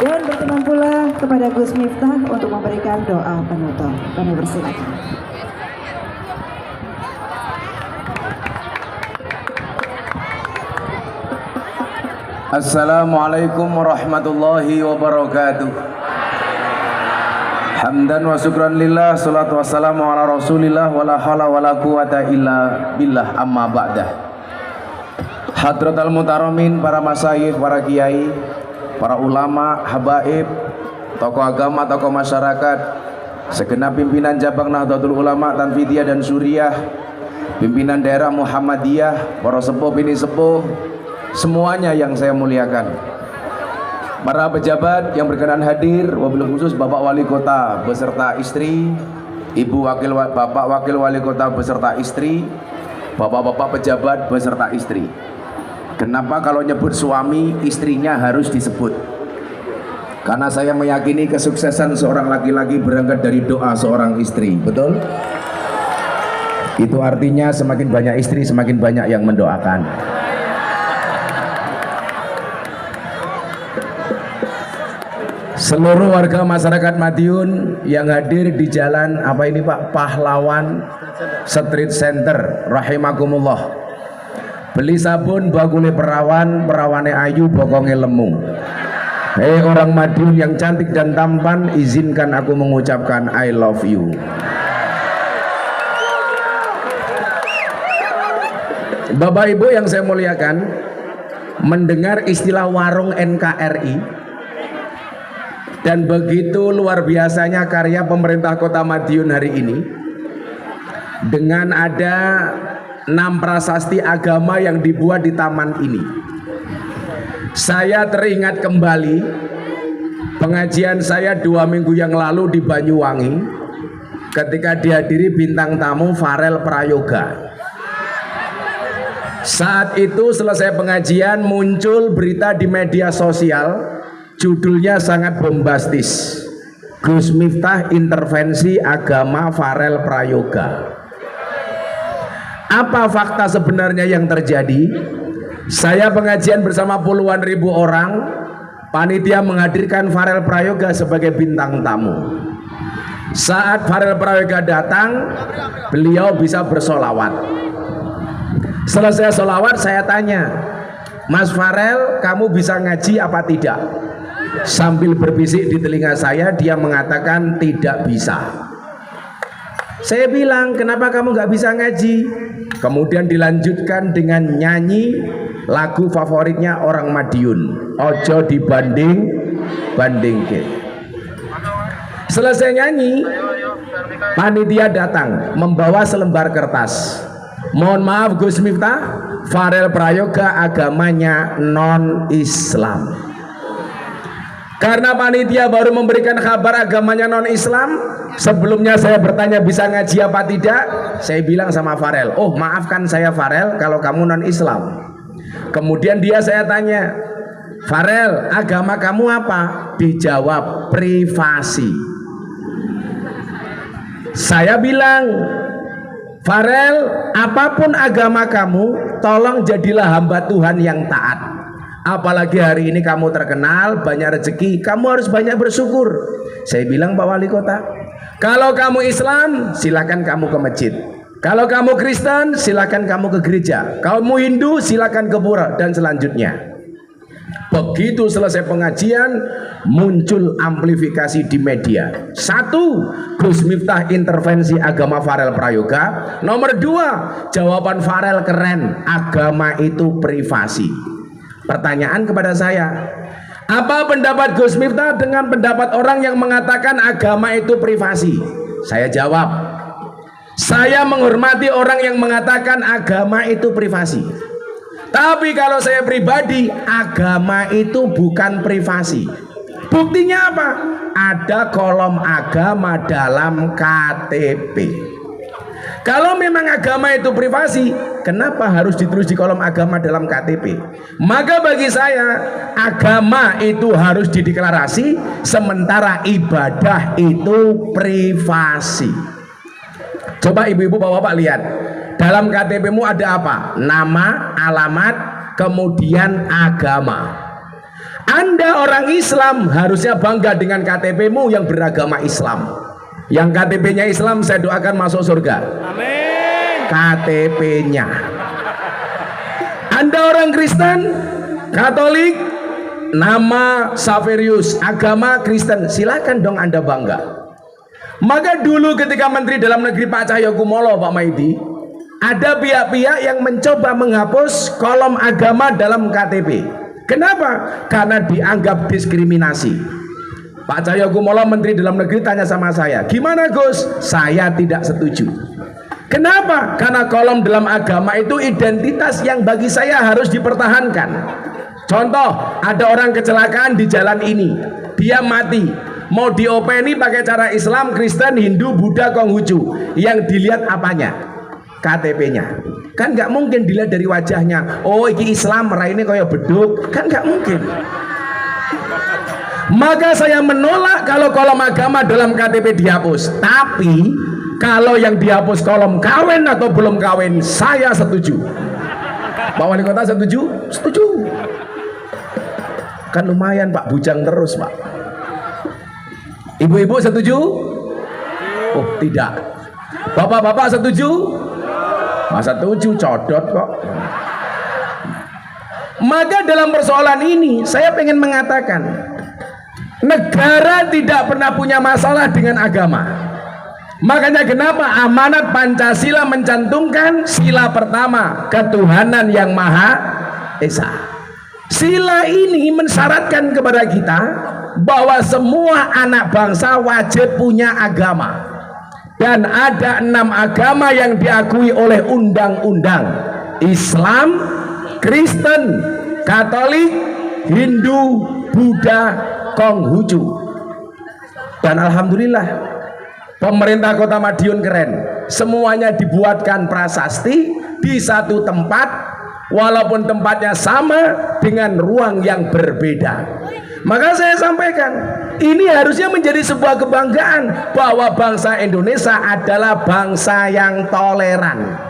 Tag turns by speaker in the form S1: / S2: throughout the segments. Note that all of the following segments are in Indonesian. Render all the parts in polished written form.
S1: Dan berkenan pula kepada Gus Miftah untuk memberikan doa penutup. Kami persilakan.
S2: Assalamualaikum warahmatullahi wabarakatuh. Hamdan wa syukran lillah, salatu wassalamu ala rasulillah, wala hawla wala quwata illa billah, amma ba'dah. Hadratal mutaramin, para masyayikh, para kiai, para ulama, habaib, tokoh agama, tokoh masyarakat, segenap pimpinan cabang Nahdlatul Ulama Tanfidiyah dan Suriah, pimpinan daerah Muhammadiyah, para sepuh bini sepuh, semuanya yang saya muliakan, para pejabat yang berkenan hadir, wabil khusus Bapak Wali Kota beserta istri, Bapak Wakil Wali Kota beserta istri, Bapak-bapak pejabat beserta istri. Kenapa kalau nyebut suami, istrinya harus disebut? Karena saya meyakini kesuksesan seorang laki-laki berangkat dari doa seorang istri, betul? Itu artinya semakin banyak istri, semakin banyak yang mendoakan. Seluruh warga masyarakat Madiun yang hadir di jalan apa ini Pak, Pahlawan Street Center, rahimakumullah. Beli sabun bagule perawan, perawane ayu bokonge lemu. Hei orang Madiun yang cantik dan tampan, izinkan aku mengucapkan I love you. Bapak Ibu yang saya muliakan, mendengar istilah warung NKRI dan begitu luar biasanya karya pemerintah Kota Madiun hari ini, dengan ada 6 prasasti agama yang dibuat di taman ini, saya teringat kembali pengajian saya 2 minggu yang lalu di Banyuwangi ketika dihadiri bintang tamu Farel Prayoga. Saat itu selesai pengajian muncul berita di media sosial, judulnya sangat bombastis, Gus Miftah intervensi agama Farel Prayoga. Apa fakta sebenarnya yang terjadi? Saya pengajian bersama puluhan ribu orang, panitia menghadirkan Farel Prayoga sebagai bintang tamu. Saat Farel Prayoga datang, beliau bisa bersolawat. Selesai solawat saya tanya, Mas Farel, kamu bisa ngaji apa tidak? Sambil berbisik di telinga saya, dia mengatakan tidak bisa. Saya bilang, kenapa kamu nggak bisa ngaji? Kemudian dilanjutkan dengan nyanyi lagu favoritnya orang Madiun, Ojo dibanding-bandingke. Selesai nyanyi, panitia datang membawa selembar kertas. Mohon maaf Gus Miftah, Farel Prayoga agamanya non-Islam. Karena panitia baru memberikan kabar agamanya non-Islam, sebelumnya saya bertanya bisa ngaji apa tidak. Saya bilang sama Farel, oh maafkan saya Farel kalau kamu non-Islam. Kemudian saya tanya, Farel agama kamu apa? Dijawab privasi. Saya bilang, Farel apapun agama kamu, tolong jadilah hamba Tuhan yang taat. Apalagi hari ini kamu terkenal, banyak rezeki, kamu harus banyak bersyukur. Saya bilang Pak Wali Kota, kalau kamu Islam silakan kamu ke masjid, kalau kamu Kristen silakan kamu ke gereja, kamu Hindu silakan ke pura, dan selanjutnya. Begitu selesai pengajian, muncul amplifikasi di media. 1, Gus Miftah intervensi agama Farel Prayoga. Nomor 2, jawaban Farel keren, agama itu privasi. Pertanyaan kepada saya, apa pendapat Gus Miftah dengan pendapat orang yang mengatakan agama itu privasi? Saya jawab, saya menghormati orang yang mengatakan agama itu privasi. Tapi kalau saya pribadi, agama itu bukan privasi. Buktinya apa? Ada kolom agama dalam KTP. Kalau memang agama itu privasi, kenapa harus ditulis di kolom agama dalam KTP? Maka bagi saya, agama itu harus dideklarasi, sementara ibadah itu privasi. Coba ibu-ibu bapak-bapak lihat, dalam KTP-mu ada apa? Nama, alamat, kemudian agama. Anda orang Islam harusnya bangga dengan KTP-mu yang beragama Islam. Yang KTP-nya Islam saya doakan masuk surga.
S3: Amin.
S2: KTP-nya. Anda orang Kristen, Katolik, nama Saverius, agama Kristen, silakan dong Anda bangga. Maka dulu ketika Menteri Dalam Negeri Pak Cahyokumolo, Pak Maidi, ada pihak-pihak yang mencoba menghapus kolom agama dalam KTP. Kenapa? Karena dianggap diskriminasi. Pak Cahyokumolo Menteri Dalam Negeri tanya sama saya, gimana Gus? Saya tidak setuju. Kenapa? Karena kolom dalam agama itu identitas yang bagi saya harus dipertahankan. Contoh, ada orang kecelakaan di jalan ini, dia mati, mau diopeni pakai cara Islam, Kristen, Hindu, Buddha, Konghucu. Yang dilihat apanya? KTP-nya. Kan nggak mungkin dilihat dari wajahnya. Oh, ini Islam, raine kaya beduk. Kan nggak mungkin. Maka saya menolak kalau kolom agama dalam KTP dihapus. Tapi kalau yang dihapus kolom kawin atau belum kawin, saya setuju. Pak Wali Kota setuju? Setuju. Kan lumayan Pak, bujang terus Pak. Ibu-ibu setuju? Oh tidak. Bapak-bapak setuju? Masa setuju, codot kok. Maka dalam persoalan ini saya pengen mengatakan, negara tidak pernah punya masalah dengan agama. Makanya kenapa amanat Pancasila mencantumkan sila pertama, ketuhanan yang Maha Esa. Sila ini mensyaratkan kepada kita bahwa semua anak bangsa wajib punya agama. Dan ada 6 agama yang diakui oleh undang-undang: Islam, Kristen, Katolik, Hindu, Buddha, Konghucu. Dan alhamdulillah pemerintah Kota Madiun keren, semuanya dibuatkan prasasti di satu tempat, walaupun tempatnya sama dengan ruang yang berbeda. Maka saya sampaikan, ini harusnya menjadi sebuah kebanggaan bahwa bangsa Indonesia adalah bangsa yang toleran.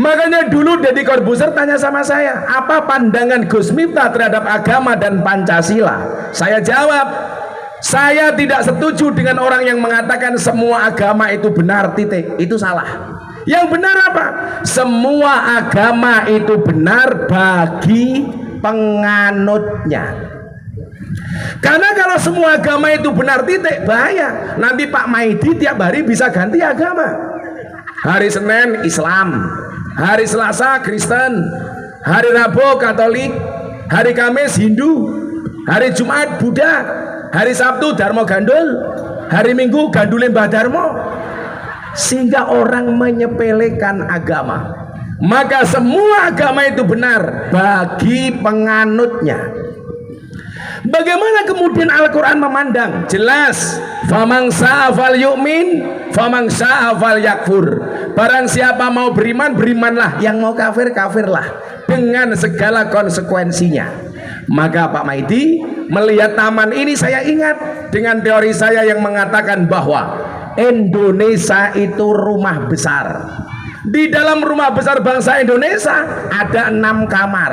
S2: Makanya dulu Deddy Corbuzier tanya sama saya, apa pandangan Gus Miftah terhadap agama dan Pancasila? Saya jawab, saya tidak setuju dengan orang yang mengatakan semua agama itu benar, titik. Itu salah. Yang benar apa? Semua agama itu benar bagi penganutnya. Karena kalau semua agama itu benar, titik, bahaya. Nanti Pak Maidi tiap hari bisa ganti agama. Hari Senin Islam, hari Selasa Kristen, hari Rabu Katolik, hari Kamis Hindu, hari Jumat Buddha, hari Sabtu Darmo Gandul, hari Minggu Gandule Mbah Darmo. Sehingga orang menyepelekan agama. Maka semua agama itu benar bagi penganutnya. Bagaimana kemudian Al-Quran memandang? Jelas, famang sa'afal yu'min, famang sa'afal yakfur. Barang siapa mau beriman, berimanlah. Yang mau kafir, kafirlah, dengan segala konsekuensinya. Maka Pak Maidi melihat taman ini, saya ingat dengan teori saya yang mengatakan bahwa Indonesia itu rumah besar. Di dalam rumah besar bangsa Indonesia ada 6 kamar.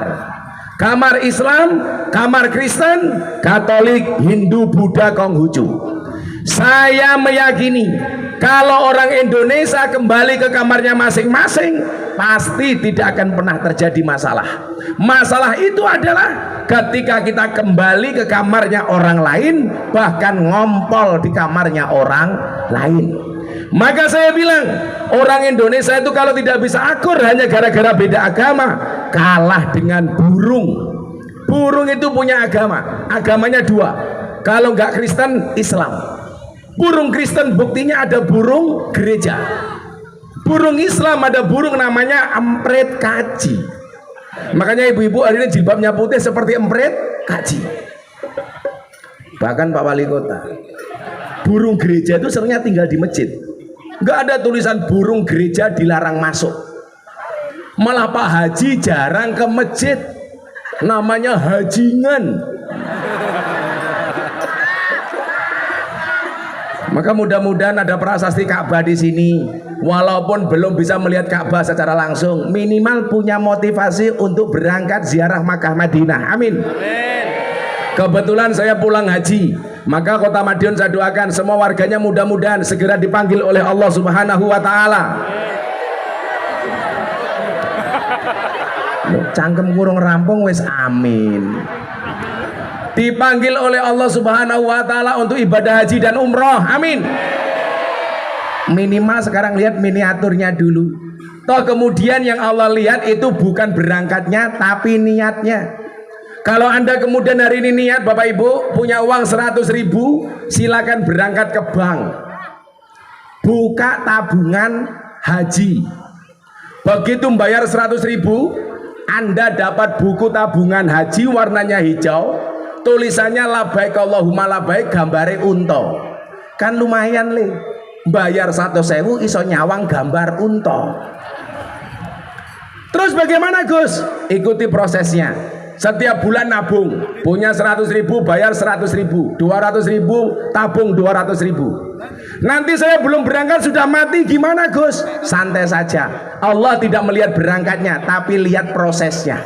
S2: Kamar Islam, kamar Kristen, Katolik, Hindu, Buddha, Konghucu. Saya meyakini kalau orang Indonesia kembali ke kamarnya masing-masing, pasti tidak akan pernah terjadi masalah. Masalah itu adalah ketika kita kembali ke kamarnya orang lain, bahkan ngompol di kamarnya orang lain. Maka saya bilang, orang Indonesia itu kalau tidak bisa akur hanya gara-gara beda agama, kalah dengan burung. Burung itu punya agama, agamanya 2. Kalau nggak Kristen, Islam. Burung Kristen buktinya ada burung gereja. Burung Islam ada burung namanya empret kaji. Makanya ibu-ibu hari ini jilbabnya putih seperti empret kaji. Bahkan Pak Wali Kota, burung gereja itu seringnya tinggal di masjid. Nggak ada tulisan burung gereja dilarang masuk. Malah Pak Haji jarang ke masjid, namanya hajingan. Maka mudah-mudahan ada prasasti Ka'bah di sini. Walaupun belum bisa melihat Ka'bah secara langsung, minimal punya motivasi untuk berangkat ziarah Makkah Madinah. Amin. Kebetulan saya pulang haji, maka Kota Madiun saya doakan semua warganya mudah-mudahan segera dipanggil oleh Allah Subhanahu wa taala. Cangkem kurung rampung wis amin. Dipanggil oleh Allah Subhanahu wa taala untuk ibadah haji dan umroh. Amin. Minimal sekarang lihat miniaturnya dulu. Toh kemudian yang Allah lihat itu bukan berangkatnya tapi niatnya. Kalau Anda kemudian hari ini niat Bapak Ibu punya uang 100.000, silakan berangkat ke bank. Buka tabungan haji. Begitu membayar 100.000, Anda dapat buku tabungan haji warnanya hijau, tulisannya labaik Allahumma labaik, gambare unta. Kan lumayan le. Bayar 100.000 iso nyawang gambar unta. Terus bagaimana Gus? Ikuti prosesnya. Setiap bulan nabung, punya 100.000 bayar 100.000, 200.000 tabung 200.000. Nanti saya belum berangkat sudah mati gimana Gus? Santai saja. Allah tidak melihat berangkatnya tapi lihat prosesnya.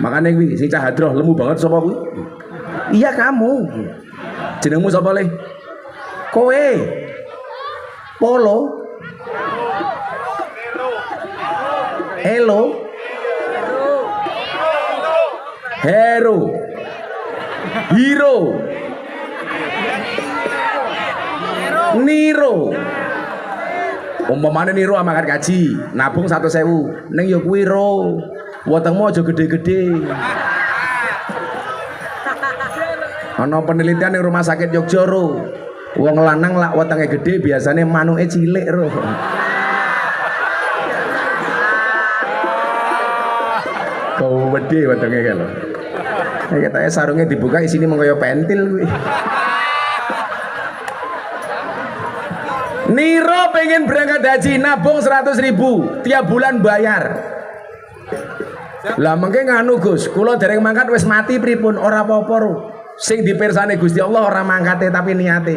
S2: Makanya kuwi sing cah hadroh lemu banget sapa kuwi? Iya kamu. Jenengmu sapa le? Kowe. Polo. Elo. Hero, Hero, Niro. Umpamane Niro amakan kaji, nabung 100.000, neng yo kuwi ro. Wetengmu aja gede-gede. Ana penelitian ning rumah sakit Yogyakarta ro. Wong lanang lak wetenge gede biasane manuke cilik ro. Kau gede wetenge kan. Katanya sarungnya dibuka isini mengkoyo pentil kuwi. Niro pengen berangkat haji nabung 100.000 tiap bulan bayar. Lah mengke nganu Gus, kula dereng mangkat wis mati pripun ora apa-apa ro. Sing dipirsani Gusti Allah ora mangkate tapi niate.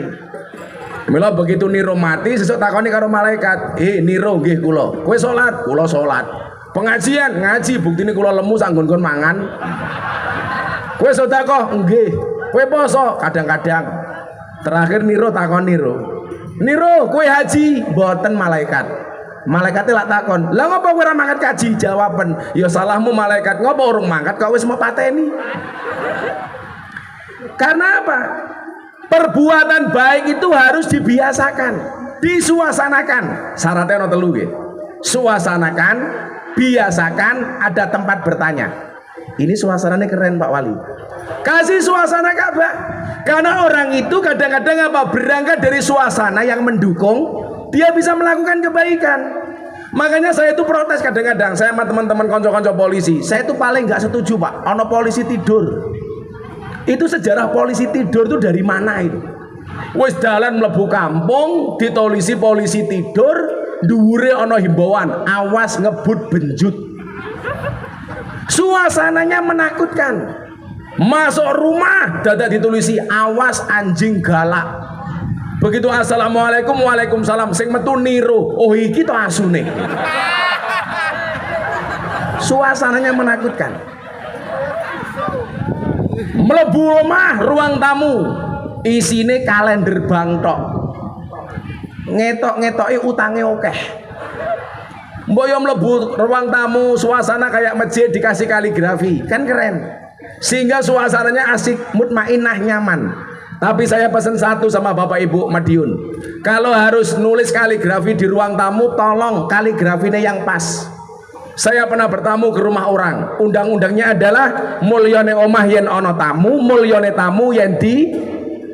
S2: Mila begitu Niro mati sesuk takoni karo malaikat, Niro nggih kula. Kowe salat, kula salat. Pengajian ngaji buktine kula lemu sanggon-kon mangan. Kowe sedekah nggih. Kowe poso kadang-kadang. Terakhir Niro takon Niro. Niro, kowe haji mboten malaikat. Malaikate lak takon, "Lah ngopo kowe ora mangkat kaji?" Jawaban, "Ya salahmu malaikat. Ngopo urung mangkat kok wis mau pateni?" Karena apa? Perbuatan baik itu harus dibiasakan, disuasanakan. Syaratnya ono telu nggih. Suasanakan, biasakan, ada tempat bertanya. Ini suasananya keren Pak Wali. Kasih suasana Ka'bah. Karena orang itu kadang-kadang apa? Berangkat dari suasana yang mendukung, dia bisa melakukan kebaikan. Makanya saya itu protes kadang-kadang. Saya sama teman-teman konco-konco polisi. Saya itu paling nggak setuju Pak. Ono polisi tidur. Itu sejarah polisi tidur itu dari mana itu? Wis dalan mlebu kampung, ditolisi polisi tidur, dhuwure ono himbauan, awas ngebut benjut. Suasananya menakutkan. Masuk rumah dadak ditulisi awas anjing galak. Begitu assalamualaikum waalaikumsalam sing metu Niro. Oh iki to asune. Suasananya menakutkan. Mlebu rumah ruang tamu isine kalender bank tok. Ngetok-ngetoki utange akeh. Mbok yo mlebu ruang tamu suasana kayak masjid dikasih kaligrafi, kan keren. Sehingga suasananya asik, mutmainah, nyaman. Tapi saya pesan satu sama Bapak Ibu Madiun. Kalau harus nulis kaligrafi di ruang tamu, tolong kaligrafinya yang pas. Saya pernah bertamu ke rumah orang. Undang-undangnya adalah mulyane omah yen ono tamu, mulyane tamu yen di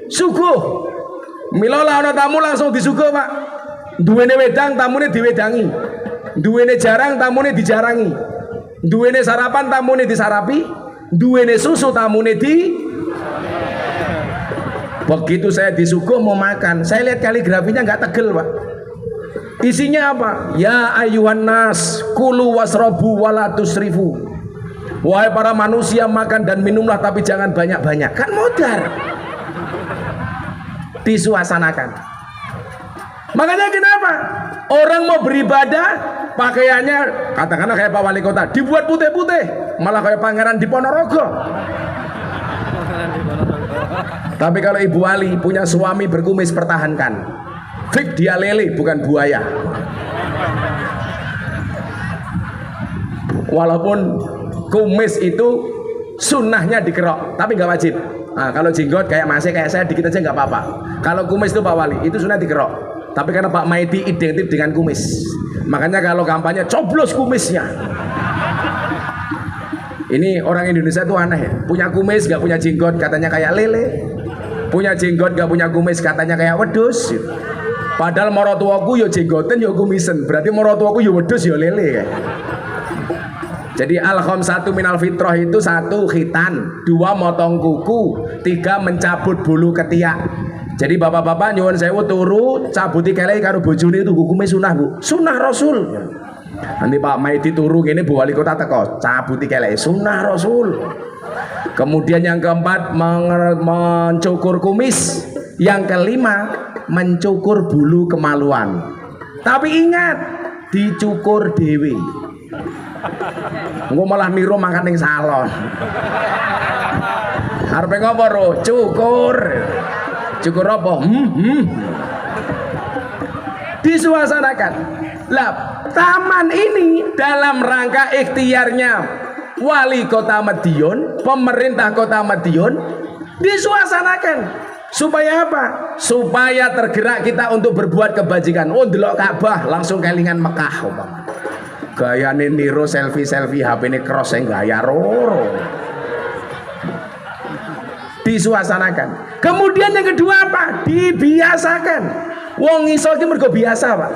S2: suguh. Mila lah ono tamu langsung disuguh, Pak. Duwene wedang tamune diwedangi. Duwene jarang tamune dijarangi. Duwene sarapan tamune disarapi. Duwene susu tamune di. Begitu saya disuguh mau makan, saya lihat kaligrafinya nggak tegel Pak. Isinya apa? Ya ayuhan nas kulu wasrobu wala tusrifu. Wahai para manusia, makan dan minumlah tapi jangan banyak-banyak. Kan modar. Disuasanakan. Makanya kenapa? Orang mau beribadah pakaiannya katakanlah kayak Pak Wali Kota dibuat putih-putih, malah kayak pangeran di Ponorogo. Tapi kalau Ibu Wali punya suami berkumis, pertahankan. Fik dia lele bukan buaya. Walaupun kumis itu sunnahnya dikerok, tapi nggak wajib. Nah, kalau jenggot kayak masih kayak saya dikit aja nggak apa-apa. Kalau kumis itu Pak Wali itu sunnah dikerok. Tapi karena Pak Maidi identik dengan kumis, makanya kalau kampanye coblos kumisnya. Ini orang Indonesia itu aneh ya. Punya kumis nggak punya jenggot katanya kayak lele. Punya jenggot nggak punya kumis katanya kayak wedus. Padahal morotuaku yo jenggoten yo kumisen. Berarti morotuaku yo wedus yo lele ya. Jadi al-khamsatu minal fitrah itu 1 khitan, 2 motong kuku, 3 mencabut bulu ketiak. Jadi bapak-bapak nyuwun sewu turu cabuti kelai karo bojone itu hukumnya sunnah Bu. Sunnah Rasul. Nanti Pak Maidi turu gini Bu Wali Kota teko cabuti kelai sunnah Rasul. Kemudian yang keempat mencukur kumis. Yang kelima mencukur bulu kemaluan. Tapi ingat dicukur dewi. Engko malah niru mangkat ning salon. Arepe ngopo ro? Cukur. Cukur apa? Disuasanakan. Lah, taman ini dalam rangka ikhtiarnya Wali Kota Madiun, pemerintah Kota Madiun disuasanakan. Supaya apa? Supaya tergerak kita untuk berbuat kebajikan. Oh, delok Ka'bah langsung kelingan Mekah umpama. Gayane niru selfie HP ini cross gaya roro. Disuasanakan. Kemudian yang kedua apa? Dibiasakan. Wong iso iki mergo biasa, Pak.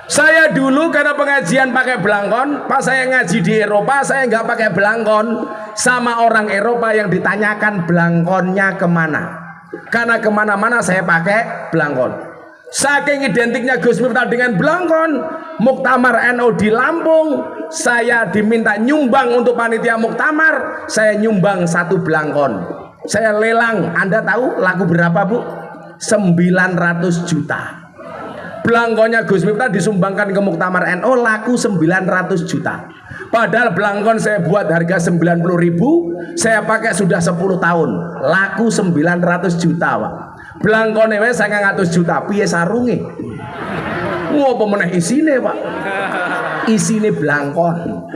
S2: Saya dulu karena pengajian pakai belangkon, pas saya ngaji di Eropa saya nggak pakai belangkon. Sama orang Eropa yang ditanyakan belangkonnya kemana. Karena kemana-mana saya pakai belangkon. Saking identiknya Gus Miftah dengan belangkon, Muktamar NU di Lampung, saya diminta nyumbang untuk panitia muktamar, saya nyumbang 1 belangkon. Saya lelang, Anda tahu laku berapa Bu? 900 juta. Belangkonnya Gus Miftah disumbangkan ke Muktamar NU laku 900 juta. Padahal belangkon saya buat harga 90.000, saya pakai sudah 10 tahun, laku 900 juta Pak. Belangkone wis 900 juta, piye sarunge? Ngopo meneh isine Pak? Isine belangkon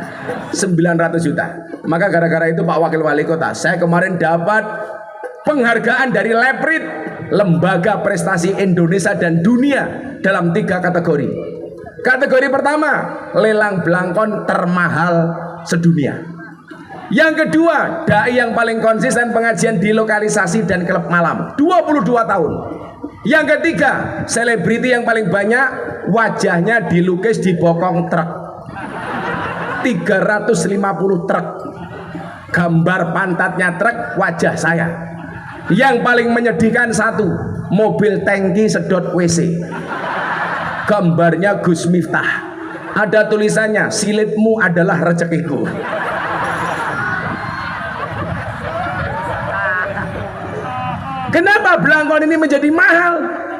S2: 900 juta. Maka gara-gara itu Pak Wakil Wali Kota, saya kemarin dapat penghargaan dari Leprit, Lembaga Prestasi Indonesia dan Dunia, dalam 3 kategori. Kategori pertama, lelang belangkon termahal sedunia. Yang kedua, dai yang paling konsisten pengajian di lokalisasi dan klub malam, 22 tahun. Yang ketiga, selebriti yang paling banyak wajahnya dilukis di bokong truk, 350 truk. Gambar pantatnya truk, wajah saya. Yang paling menyedihkan 1, mobil tangki sedot WC, gambarnya Gus Miftah. Ada tulisannya, silitmu adalah rezekiku. Kenapa belangkon ini menjadi mahal?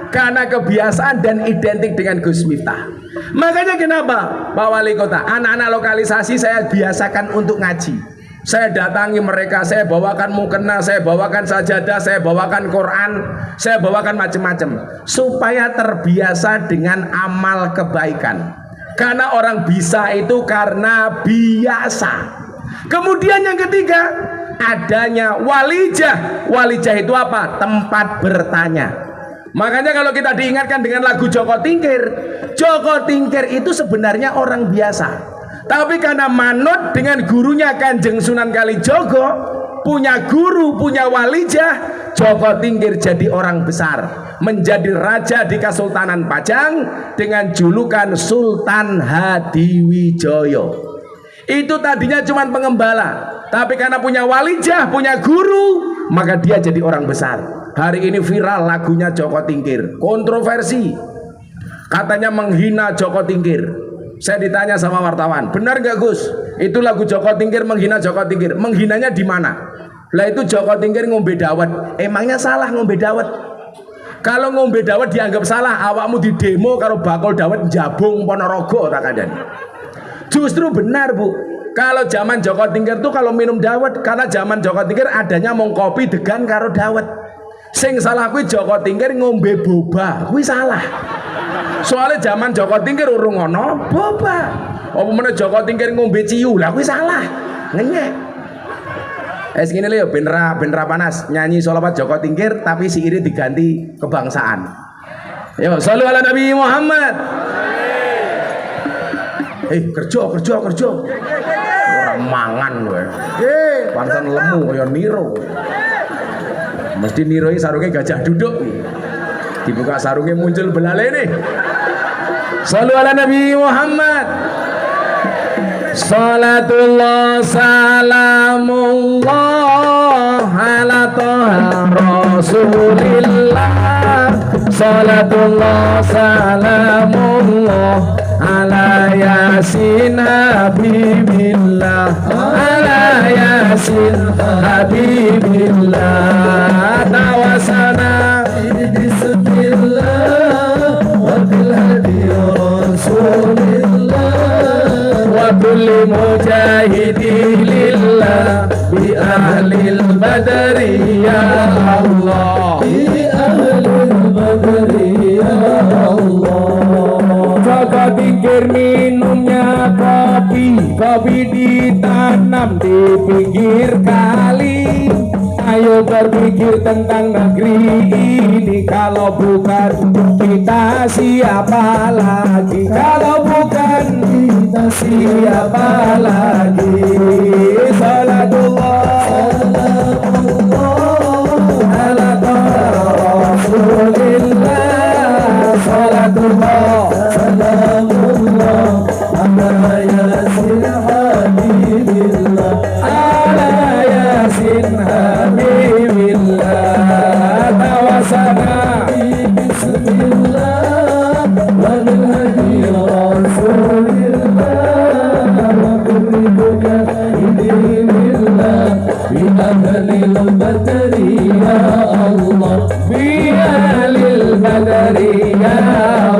S2: Karena kebiasaan dan identik dengan Gus Miftah. Makanya kenapa Pak Wali Kota, anak-anak lokalisasi saya biasakan untuk ngaji. Saya datangi mereka, saya bawakan mukena, saya bawakan sajadah, saya bawakan Quran, saya bawakan macam-macam, supaya terbiasa dengan amal kebaikan. Karena orang bisa itu karena biasa. Kemudian yang ketiga, adanya walijah. Walijah itu apa? Tempat bertanya. Makanya kalau kita diingatkan dengan lagu Joko Tingkir, Joko Tingkir itu sebenarnya orang biasa. Tapi karena manut dengan gurunya Kanjeng Sunan Kalijogo, punya guru, punya walijah, Joko Tingkir jadi orang besar, menjadi raja di Kesultanan Pajang dengan julukan Sultan Hadiwijoyo. Itu tadinya cuma pengembala, tapi karena punya walijah, punya guru, maka dia jadi orang besar. Hari ini viral lagunya Joko Tingkir, kontroversi, katanya menghina Joko Tingkir. Saya ditanya sama wartawan, benar nggak Gus? Itu lagu Joko Tingkir menghina Joko Tingkir. Menghinanya di mana? Lah itu Joko Tingkir ngombe dawet. Emangnya salah ngombe dawet? Kalau ngombe dawet dianggap salah, awakmu di demo karo bakul dawet Jabung Ponorogo tak ada. Justru benar Bu. Kalau zaman Joko Tingkir tuh kalau minum dawet, karena zaman Joko Tingkir adanya mong kopi degan karo dawet. Sing salah kuwi Joko Tingkir ngombe boba, kuwi salah. Soalnya zaman Joko Tingkir urung ono boba. Apa meneh Joko Tingkir ngombe ciu, lah kuwi salah. Ngenyek. Gini lho, ben ra panas nyanyi sholawat Joko Tingkir tapi si iri diganti kebangsaan. Yo, shollu ala Nabi Muhammad. Kerja. Ora mangan kowe. Pantesan lemu kaya Niro. Mesti Niro iki sarunge gajah duduk. Dibuka sarungnya muncul belalene. Shollu ala Nabi Muhammad. Salatullah salamullah ala toha Rasulillah. Salatullah salamullah ala Yasin Habibillah. Ala Yasin Habibillah. Tawasana bismillah wa bil hadi Rasulillah. Kulli mujahidi lillah bi ahlil badri ya Allah. Bi ahlil badri ya Allah. Joko Tingkir minumnya kopi ditanam di pinggir kali. Ayo berpikir tentang negeri ini, kalau bukan kita siapa lagi? Kalau bukan kita siapa lagi? Salatullah ala Rasulillah. Salatullah salamullah ala Yasin Habibillah. Ala Yasin Habibillah. Tawasana bismillah wa bil hadi Rasulillah. Wa kulli mujahidin billah bi ahlil badri ya Allah. Bi ahlil badri ya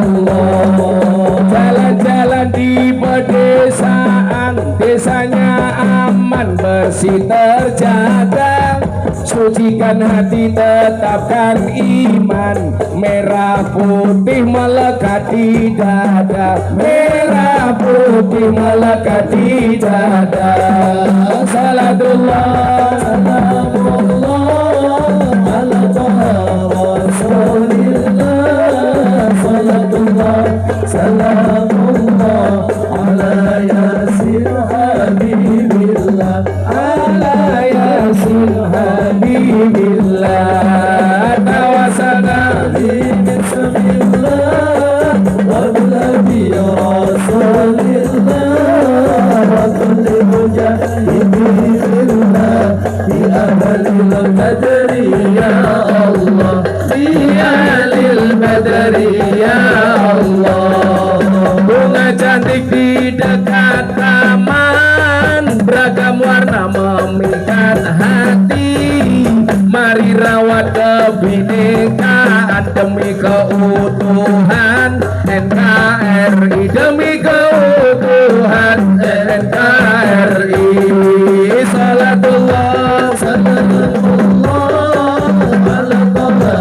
S2: Allah. Jalan-jalan di pedesaan, desanya aman bersih terjaga. Sucikan hati, tetapkan iman. Merah putih melekat di dada. Merah putih melekat di dada. Salatullah salamullah ala toha Rasulillah. Salatullah salamullah ala Yasin Habibillah. Ala Yasin Habibillah. Tawasana bismillah wa bil hadi Rasulillah. Wa kulli mujahidin billah bi ahlil badri ya Allah. Bi ahlil badri ya Allah. Bunga cantik di dekat taman, beragam warna memikat hati. Mari rawat kebinekaan demi keutuhan NKRI. Demi keutuhan NKRI. Salatullah salamullah ala toha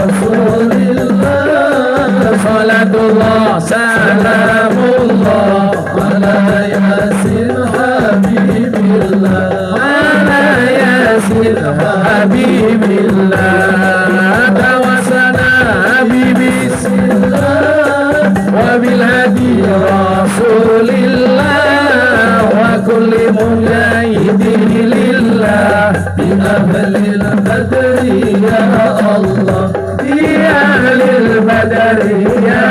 S2: Rasulillah. Salatullah salamullah ala Yasin Habibillah. Ala Yasin Habibillah. Tawasana bismillah wa bil hadi Rasulillah. Wa kulli mujahidin lillah bi ahlil badri ya Allah. Bi ahlil badri ya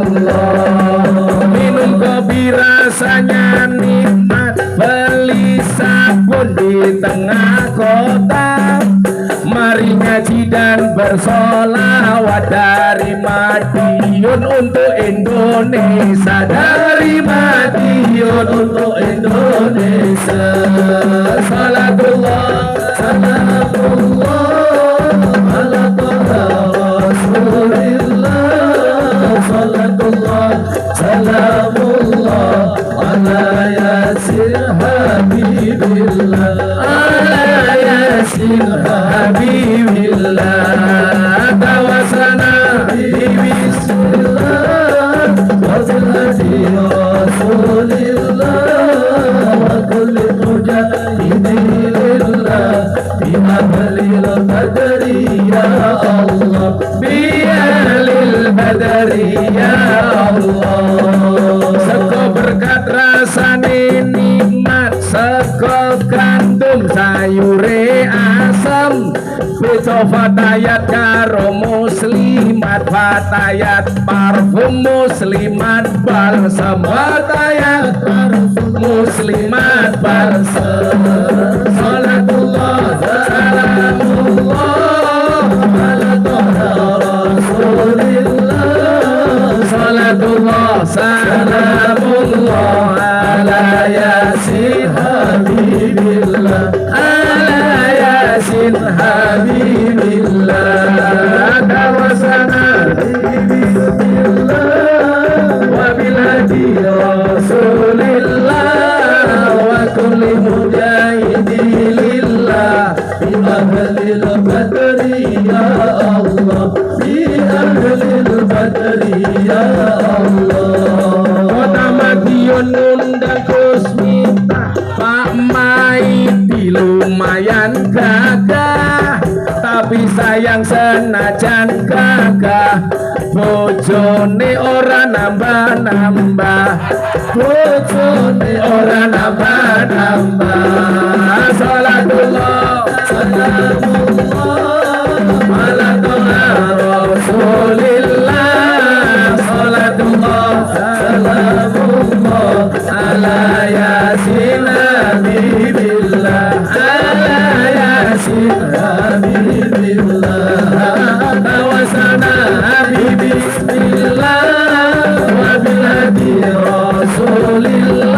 S2: Allah. Minum kopi rasanya nikmat, beli sabun di tengah kota. Mari ngaji dan bersolawat dari Madiun untuk Indonesia. Dari Madiun untuk Indonesia. Salatullah salamullah ala toha Rasulillah. Salatullah salamullah ala Yasin Habibillah. Ala Yasin Habibillah. badri ya Allah, bi ahlil badri ya Allah. Seko berkat rasane nikmat, seko gandum sayure asem, beco fatayat karo muslimat, fatayat parfum muslimat balsam, fatayat parfum muslimat balsam. Salatullah salamullah ala toha rasulillah, salatullah salamullah ala yasin habibillah, ala yasin habibillah. Tawasana bismillah wa bil hadi rasulillah wa kulli mujahidin lillah, bi ahlil badri ya Allah, bi ahlil badri ya Allah. Kota Madiun undang Gus Miftah, Pak Maidi lumayan gagah, tapi sayang senajan gagah, bojone ora nambah-nambah, bojone ora nambah-nambah. Salatullah salamullah ala toha rasulillah, salatullah salamullah ala yasin habibillah, ala yasin habibillah. Tawasana bismillah wa bil hadi rasulillah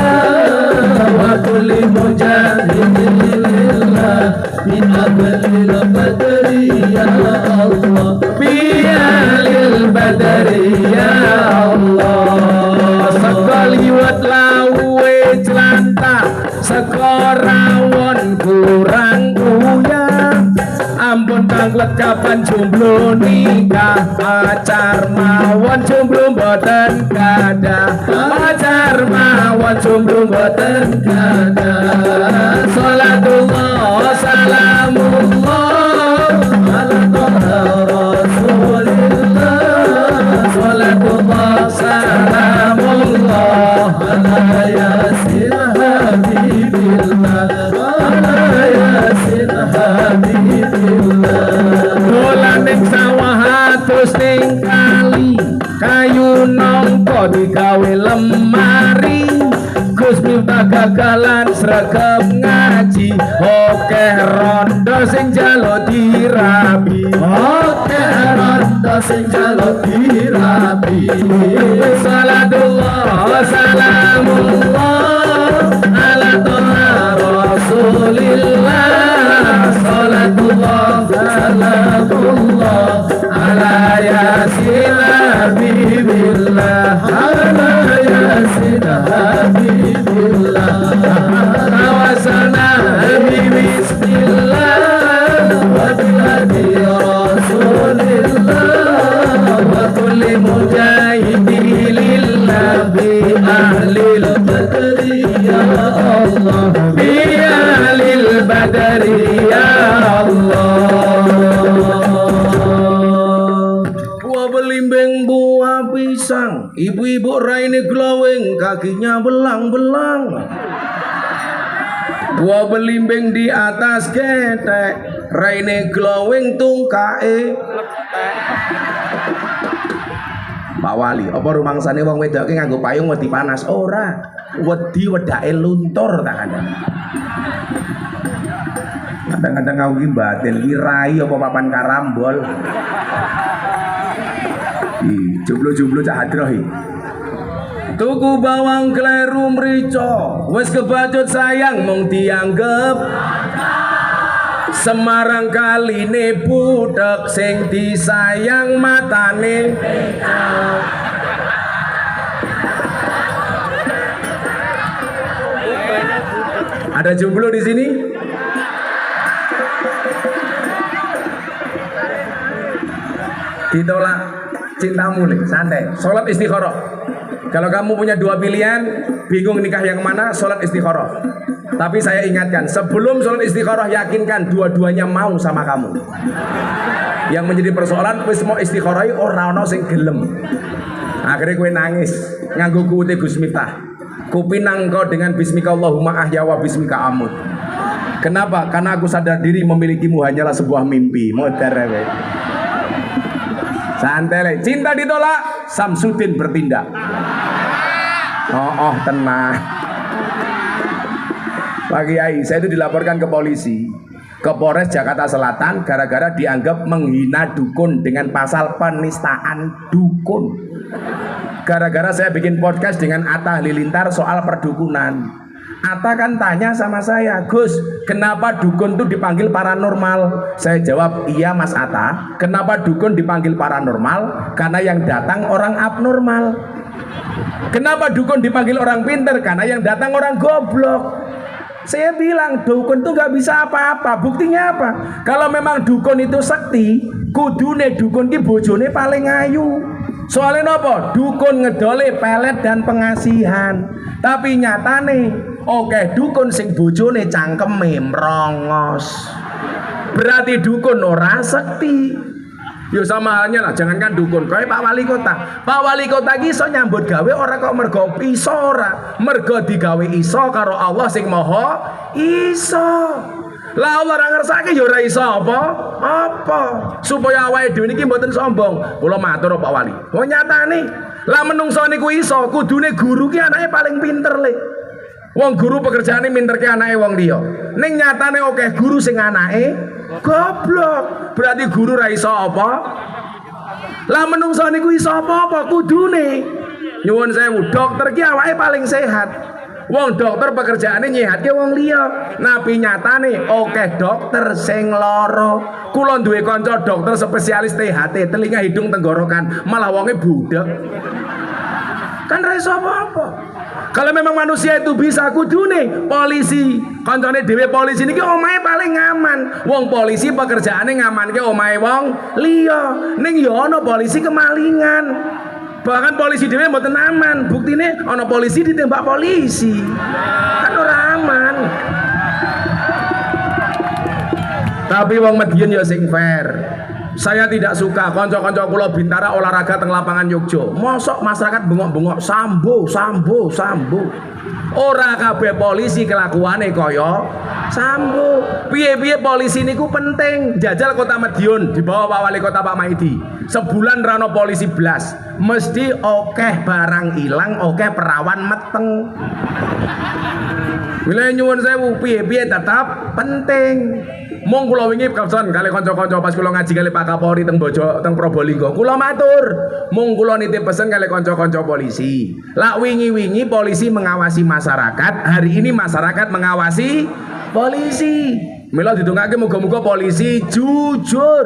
S2: wa kulli mujahidin lillah, bi ahlil badri ya Allah, bi ahlil badri ya Allah. Sekaliwat lawe celanta, sekorawon kurang uyah, ampun tanglet kapan jomblo nikah, pacar mawon jomblo mboten gadah, pacar mawon jomblo mboten gadah. Salatullah salamullah ala toha rasulillah, salatullah salamullah ala yasin habibillah, ala yasin habibillah. Dolan ning sawah atus ning kali, kayu nongko digawe lemari, Gus Miftah gagalan sregep ngaji, oke rondo sing jalo dirabi, oke rondo sing jalo dirabi. Salatullah salamullah ala toha rasulillah, salatullah salamullah ala yasin habibillah, ala yasin habibillah. Tawasana bismillah wa bil hadi rasulillah wa kulli mujahidin lillah, bi ahlil badri ya Allah, bi ahlil badri ya Allah. Buah belimbing buah pisang, ibu-ibu raine glowing, kakinya belang-belang. Buah belimbing di atas ketek, raine glowing tungkae. Pak Wali, apa rumangsane wong wedoke nganggo payung wedi panas? Ora, wedi wedake luntur tak kadang. Kadang-kadang aku ki batin ki rai apa papan karambol. Jomblo-jomblo cak hadroh iki. Tuku bawang kleru mrica, wis kebacut sayang mung dianggep Semarang kaline budak sing disayang matane. Ada jomblo di sini? Ditolak cintamu nih, santai. Sholat istikharah. Kalau kamu punya dua pilihan, bingung nikah yang mana, sholat istikharah. Tapi saya ingatkan, sebelum sholat istikharah yakinkan dua-duanya mau sama kamu. Yang menjadi persoalan wis mau istikharah ora ono sing gelem. Akhirnya kowe nangis nganggo kuwute Gus Miftah. Kupinang kau dengan bismika Allahumma ahya wa bismika amut. Kenapa? Karena aku sadar diri memilikimu hanyalah sebuah mimpi. Modar ya. Santai, cinta ditolak, Samsudin bertindak. Oh, tenang. Pak Kiai, saya itu dilaporkan ke polisi, ke Polres Jakarta Selatan gara-gara dianggap menghina dukun dengan pasal penistaan dukun. Gara-gara saya bikin podcast dengan Atta Halilintar soal perdukunan. Atta kan tanya sama saya, Gus, kenapa dukun itu dipanggil paranormal? Saya jawab, iya Mas Atta, kenapa dukun dipanggil paranormal? Karena yang datang orang abnormal. Kenapa dukun dipanggil orang pinter? Karena yang datang orang goblok. Saya bilang dukun itu gak bisa apa-apa. Buktinya apa? Kalau memang dukun itu sakti, kudune dukun ki bojone paling ayu. Soalnya nopo? Dukun ngedole pelet dan pengasihan. Tapi nyatane oke dukun sing bojone cangkeme mrongos. Berarti dukun ora sakti. Yo sama halnya lah, jangankan dukun, kayak Pak Wali Kota. Pak Wali Kota ki iso nyambut gawe ora kok mergo iso ora. Mergo digawe iso karo Allah sing Maha Iso. Lah Allah ora ngersake ya ora iso apa? Apa? Supaya awake dhewe niki mboten sombong. Kula matur Pak Wali. Oh nyatane, lah menungso niku iso, kudune guru ki anake paling pinter le. Wong guru pekerjaane minterke anake wong liya. Ning nyatane akeh guru sing anake goblok. Berarti guru ra iso apa? Lah menungso niku iso apa-apa kudune. Nyuwun sewu, dokter ki awake paling sehat. Wong dokter pekerjaane nyehatke wong liya. Nabi nyatane akeh dokter sing lara. Kula duwe kanca dokter spesialis THT, telinga hidung tenggorokan, malah wonge budek. Kan ra iso apa-apa. Kalau memang manusia itu bisa kudune polisi, kancane dhewe polisi niki omahe paling aman. Wong polisi pekerjaane ngamanke omahe wong liya. Ning ya ana polisi kemalingan. Bahkan polisi dhewe mboten aman. Buktine ana polisi ditembak polisi. Kan ora aman. Tapi wong Madiun ya sing fair. Saya tidak suka konco-konco kula Bintara olahraga teng lapangan Yogyo. Mosok masyarakat bengok-bengok sambo. Ora kabeh polisi kelakuane kaya sambo. Piye-piye polisi niku penting. Jajal Kota Madiun di bawah Pak Wali Kota Pak Maidi. Sebulan rano polisi blas. Mesti okeh barang ilang, okeh perawan meteng. Wilayah nyuwun sewu, piye-piye tetap penting. Mong kula wingi kebetulan kali kanca-kanca pas kula ngaji kali Pak Kapolri teng Probolinggo. Kula matur, mong kula nitip pesen kali kanca-kanca polisi. Lah wingi-wingi polisi mengawasi masyarakat, hari ini masyarakat mengawasi polisi. Mila didongake muga-muga polisi jujur.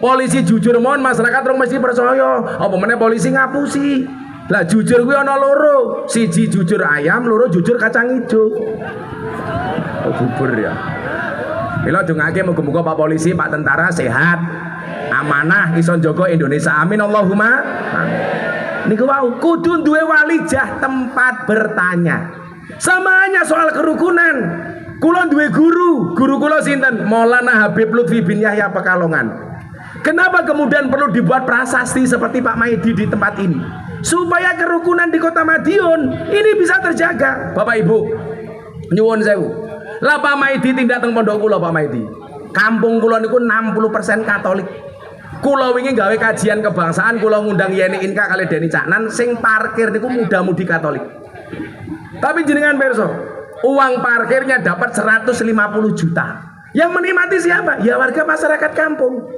S2: Polisi jujur mohon masyarakat rong mesti percaya. Apa meneh polisi ngapusi. Lah jujur kuwi ana loro. Siji jujur ayam, loro jujur kacang ijo. Oh, bubur ya. Mila dongake muga-muga Pak Polisi, Pak Tentara sehat, amanah, iso njaga Indonesia. Amin Allahumma. Niku wau kudu duwe walijah tempat bertanya. Sama hanya soal kerukunan. Kula duwe guru kula sinten? Maulana Habib Lutfi bin Yahya Pekalongan. Kenapa kemudian perlu dibuat prasasti seperti Pak Maidi di tempat ini? Supaya kerukunan di Kota Madiun ini bisa terjaga. Bapak Ibu, nyuwun sewu. Lah Pak Maidi tindak teng pondok kula Pak Maidi. Kampung kula niku 60% Katolik. Kula wingi gawe kajian kebangsaan, kula ngundang Yeni Inka kali Deni Caknan sing parkir niku muda-mudi Katolik. Tapi jenengan perso, uang parkirnya dapat 150 juta. Yang menikmati siapa? Ya warga masyarakat kampung.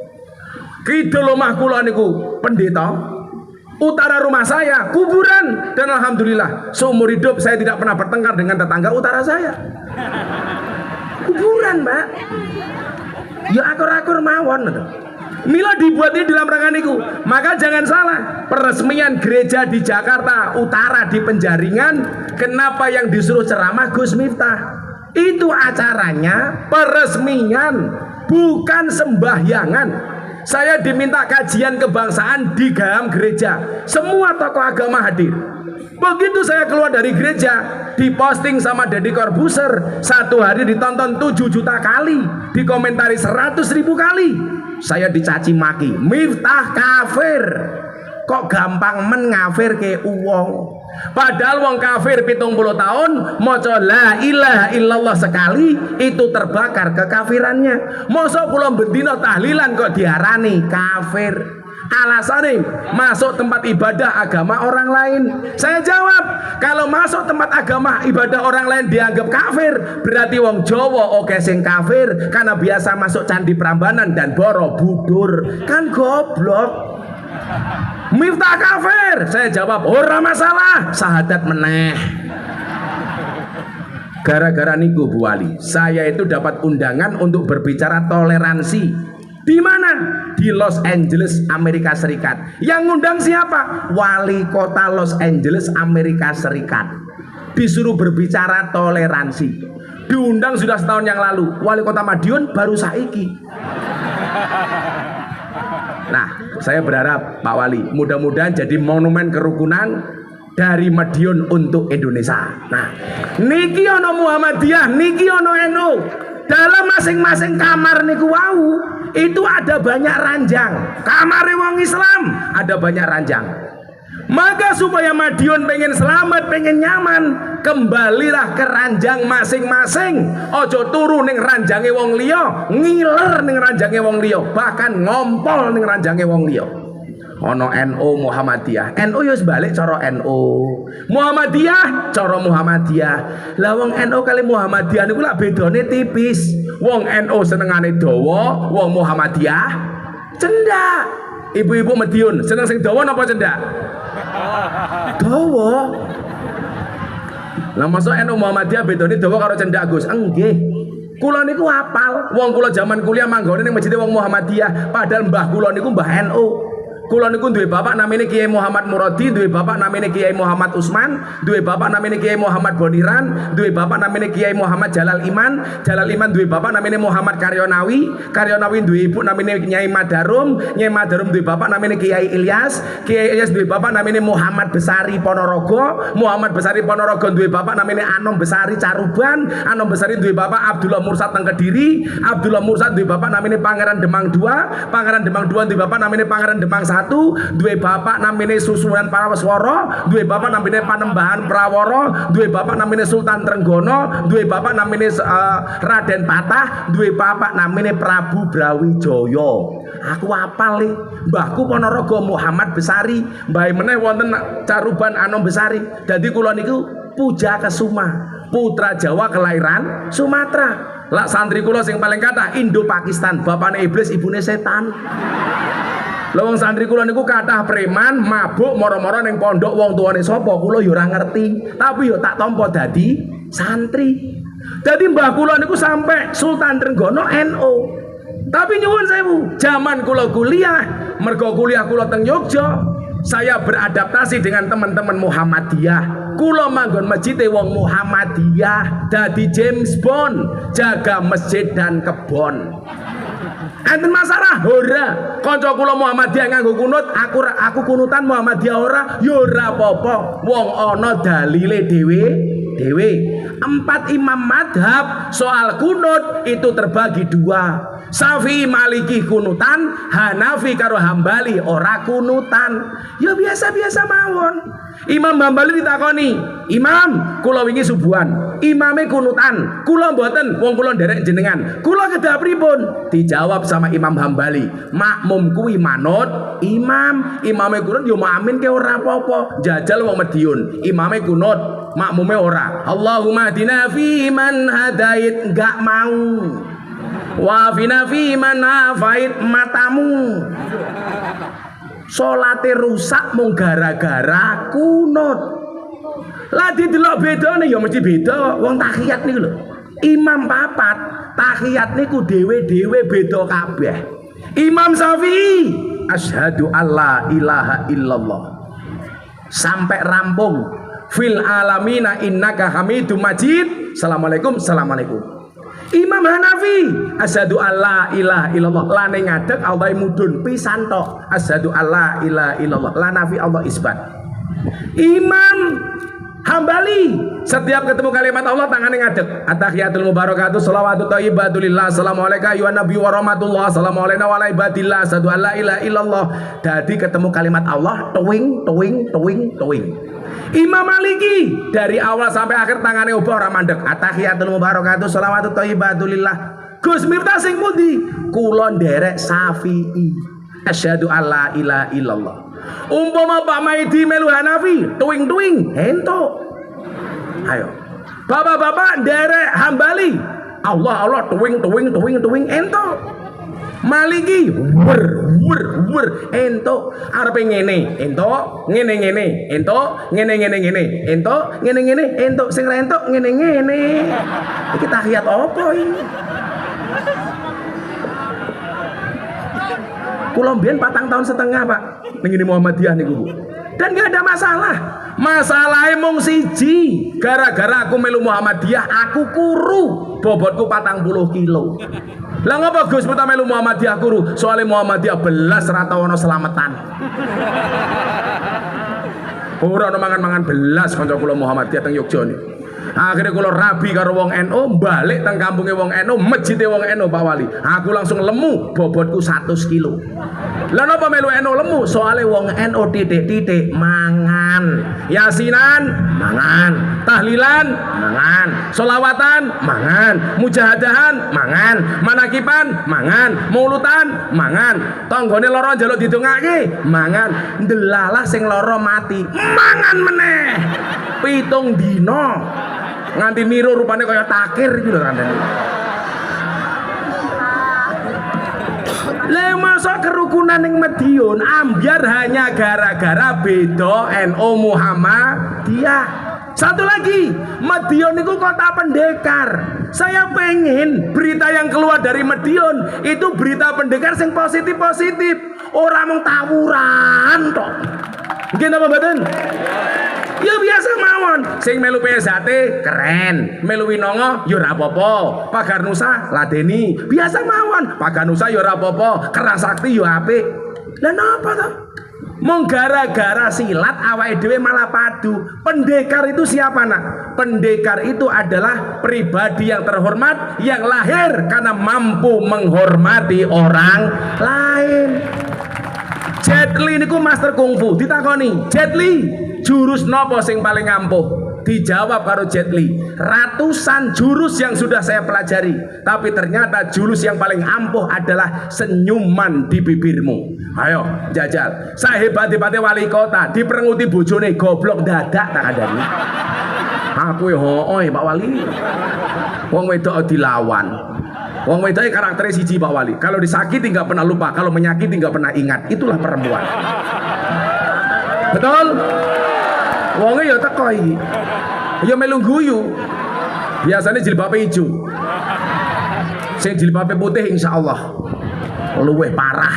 S2: Kidul omah kula niku pendeta, utara rumah saya kuburan, dan alhamdulillah seumur hidup saya tidak pernah bertengkar dengan tetangga utara saya. Kuburan, Mbak. Ya akur-akur mawon. Mila dibuatnya dalam rangka niku. Maka jangan salah, peresmian gereja di Jakarta Utara di Penjaringan, kenapa yang disuruh ceramah Gus Miftah? Itu acaranya peresmian, bukan sembahyangan. Saya diminta kajian kebangsaan di dalam gereja. Semua tokoh agama hadir. Begitu saya keluar dari gereja, diposting sama Deddy Corbuzier, 1 hari ditonton 7 juta kali, dikomentari 100.000 kali. Saya dicaci maki, Miftah kafir. Kok gampang men ngafir ke uwong. Padahal wong kafir 70 tahun maca la ilaha illallah sekali itu terbakar kekafirannya. Mosok kula bendina tahlilan kok diarani kafir. Alasannya masuk tempat ibadah agama orang lain. Saya jawab, kalau masuk tempat agama ibadah orang lain dianggap kafir, berarti wong Jawa oke sing kafir karena biasa masuk candi Prambanan dan Borobudur. Kan goblok. Miftah kafir. Saya jawab, ora masalah, syahadat meneh. Gara-gara niku Bu Wali, saya itu dapat undangan untuk berbicara toleransi. Di mana? Di Los Angeles, Amerika Serikat. Yang ngundang siapa? Wali kota Los Angeles, Amerika Serikat. Disuruh berbicara toleransi. Diundang sudah setahun yang lalu. Wali kota Madiun baru saiki. Nah, saya berharap Pak Wali, mudah-mudahan jadi monumen kerukunan dari Madiun untuk Indonesia. Nah, niki ono Muhammadiyah, niki ono NU. Dalam masing-masing kamar niku wau itu ada banyak ranjang. Kamar wong Islam ada banyak ranjang. Maka supaya Madiun pengen selamat, pengen nyaman, kembalilah ke ranjang masing-masing. Ojo turu ning ranjange wong liya, ngiler ning ranjange wong liya, bahkan ngompol ning ranjange wong liya. Ono NU Muhammadiyah, NU yo balik cara NU, Muhammadiyah cara Muhammadiyah. Lah wong NU kali Muhammadiyah niku lak bedane tipis. Wong NU senengane dawa, wong Muhammadiyah cendak. Ibu-ibu Madiun seneng sing dawa napa cendak? Dawa. Lah masa NU Muhammadiyah bedane dawa karo cendak Gus? Enggih. Kula niku apal, wong kula zaman kuliah manggone ning masjid wong Muhammadiyah, padahal mbah kula niku mbah NU. Kula niku duwe bapak namanya Kiai Muhammad Muradi, duwe bapak namanya Kiai Muhammad Usman, duwe bapak namanya Kiai Muhammad Boniran, duwe bapak namanya Kiai Muhammad Jalal Iman, Jalal Iman duwe bapak namanya Muhammad Karyonawi, Karyonawi duwe ibu namanya Nyai Madarum, Nyai Madarum duwe bapak namanya Kiai Ilyas, Kiai Ilyas duwe bapak namanya Muhammad Besari Ponorogo, Muhammad Besari Ponorogo duwe bapak namanya Anom Besari Caruban, Anom Besari duwe bapak Abdullah Mursad Teng Kediri, Abdullah Mursad duwe bapak namanya Pangeran Demang II, Pangeran Demang II duwe bapak namanya Pangeran Demang I, duwe bapak namanya Susunan Parawaswara, duwe bapak namanya Panembahan Praworo, duwe bapak namanya Sultan Trenggono, duwe bapak namanya Raden Patah, duwe bapak namanya Prabu Brawijaya. Aku apal nih, mbahku Ponorogo Muhammad Besari, mbah meneh wonten Caruban Anom Besari. Dadi kula niku Puja Kesuma, putra Jawa kelahiran Sumatera. Lah santri kula sing paling kathah Indo Pakistan, bapakne iblis ibune setan. Lawang santri kula niku kathah preman, mabuk moro-moro ning pondok wong tuane sapa kula ya ora ngerti, tapi ya tak tampa dadi santri. Dadi mbah kula niku sampai Sultan Trenggono NU. Tapi nyuwun sewu, zaman kula kuliah, mergo kuliah kula teng Yogya, saya beradaptasi dengan teman-teman Muhammadiyah. Kula manggon masjid wong Muhammadiyah, dadi James Bond, jaga masjid dan kebon. Enten masalah ora. Kanca kula Muhammadiyah nganggo kunut, aku kunutan Muhammadiyah ora, ya ora apa-apa. Wong ana dalile dhewe. 4 imam madhab soal kunut itu terbagi 2. Syafi'i Maliki kunutan, Hanafi karo Hambali ora kunutan. Ya biasa-biasa mawon. Imam Hambali ditakoni, "Imam, kula wingi subuhan, imame kunutan, kula mboten, wong kula nderek jenengan. Kula kedah pripun?" Dijawab sama Imam Hambali, "Makmum kuwi manut imam, imame kunut yo mamin ke ora apa-apa. Jajal wong Madiun, imame kunut, makmume ora. Allahumma hadina fi man hadait, enggak mau. Wa fina fi man afait, matamu." Salate rusak mung gara-gara kunut. Lah didelok bedane ya mesti beda. Wong tahiyat niku lho. Imam 4, tahiyat niku dhewe-dhewe beda kabeh. Imam Syafi'i asyhadu alla ilaha illallah. Sampai rampung fil alamina innaka hamidum majid. Assalamualaikum. Imam Hanafi asyhadu alla ilaha illallah, lane ngadeg Allah mudun pisan tok. Asyhadu alla ilaha illallah, lanafi Allah isbat. Imam Hambali setiap ketemu kalimat Allah tangannya ngadeg. At-tahiyatul mubarakatuh shalawatu thayyibatulillah. Assalamualaikum ya nabi wa rahmatullah. Assalamualaikum wa alaibadillah. Asyhadu an la ilaha illallah. Jadi ketemu kalimat Allah tuwing tuwing tuwing tuwing. Imam Maliki dari awal sampai akhir tangannya ubah orang mandek. At-tahiyatul mubarakatuh shalawatu thayyibatulillah. Gus Miftah sing pundi? Kula nderek Syafi'i. Asyhadu an la ilaha illallah. Umpama Pak Maidi melu Hanafi, tuing-tuing, ento. Ayo. Bapak-bapak derek Hambali. Allah, tuing, ento. Maliki, wer, ento. Arepe ngene, ento, ngene, ento, ngene, ento, ento. Sing ra ento ngene. Iki tahiyat apa ini? Kula mbiyen 4 tahun setengah, Pak. Ning Muhammadiyah niku, Bu. Dan gak ada masalah. Masalahnya mung siji, gara-gara aku melu Muhammadiyah, aku kuru. Bobotku 40 kilo. Lah ngapa Gus Miftah melu Muhammadiyah kuru? Soalnya Muhammadiyah belas ra tau ana selametan. Ora ono mangan-mangan belas kanca kula Muhammadiyah teng Yogya niku. Akhirnya kalau rabi karo wong NU balik teng kampungnya wong NU, masjidnya wong NU Pak Wali. Aku langsung lemu, bobotku 100 kilo. Lah napa melu NU lemu? Soalnya wong NU titik-titik mangan. Yasinan mangan, tahlilan mangan, sholawatan mangan, mujahadahan mangan, manakipan mangan, maulutan mangan. Tanggane lara njaluk didongake mangan. Ndelalah sing lara mati mangan meneh. 7 dina. Nganti niru rupanya kaya takir gitu kan. Lah masa kerukunan yang Madiun ambiar hanya gara-gara beda NU Muhammadiyah. Satu lagi, Madiun itu kota pendekar. Saya pengen berita yang keluar dari Madiun itu berita pendekar yang positif-positif. Orang mau tawuran toh. Mungkin apa badan? Ya biasa mawon. Sing melu PSHT keren, melu Winongo ya ora apa-apa. Pagar Nusa ladeni, biasa mawon. Pagar Nusa ya ora apa-apa, Kerang Sakti ya apik. Lah napa to? Mung gara-gara silat awake dhewe malah padu. Pendekar itu siapa nak? Pendekar itu adalah pribadi yang terhormat yang lahir karena mampu menghormati orang lain. Jet Li niku master kungfu. Ditakoni, Jet Li jurus nopo sing paling ampuh? Dijawab karo Jet Li, ratusan jurus yang sudah saya pelajari, tapi ternyata jurus yang paling ampuh adalah senyuman di bibirmu. Ayo jajal. Saya hebat-hebatnya wali kota diperenguti bojone goblok dadak tak ada nih. Aku hooy Pak Wali. Wong wedok dilawan. Wong wedok karakternya siji Pak Wali. Kalau disakiti nggak pernah lupa, kalau menyakiti nggak pernah ingat. Itulah perempuan. Betul? Wongnya ya teko iki. Ya melu guyu. Biasanya jilbabe ijo. Sing jilbabe putih insyaallah luwih parah.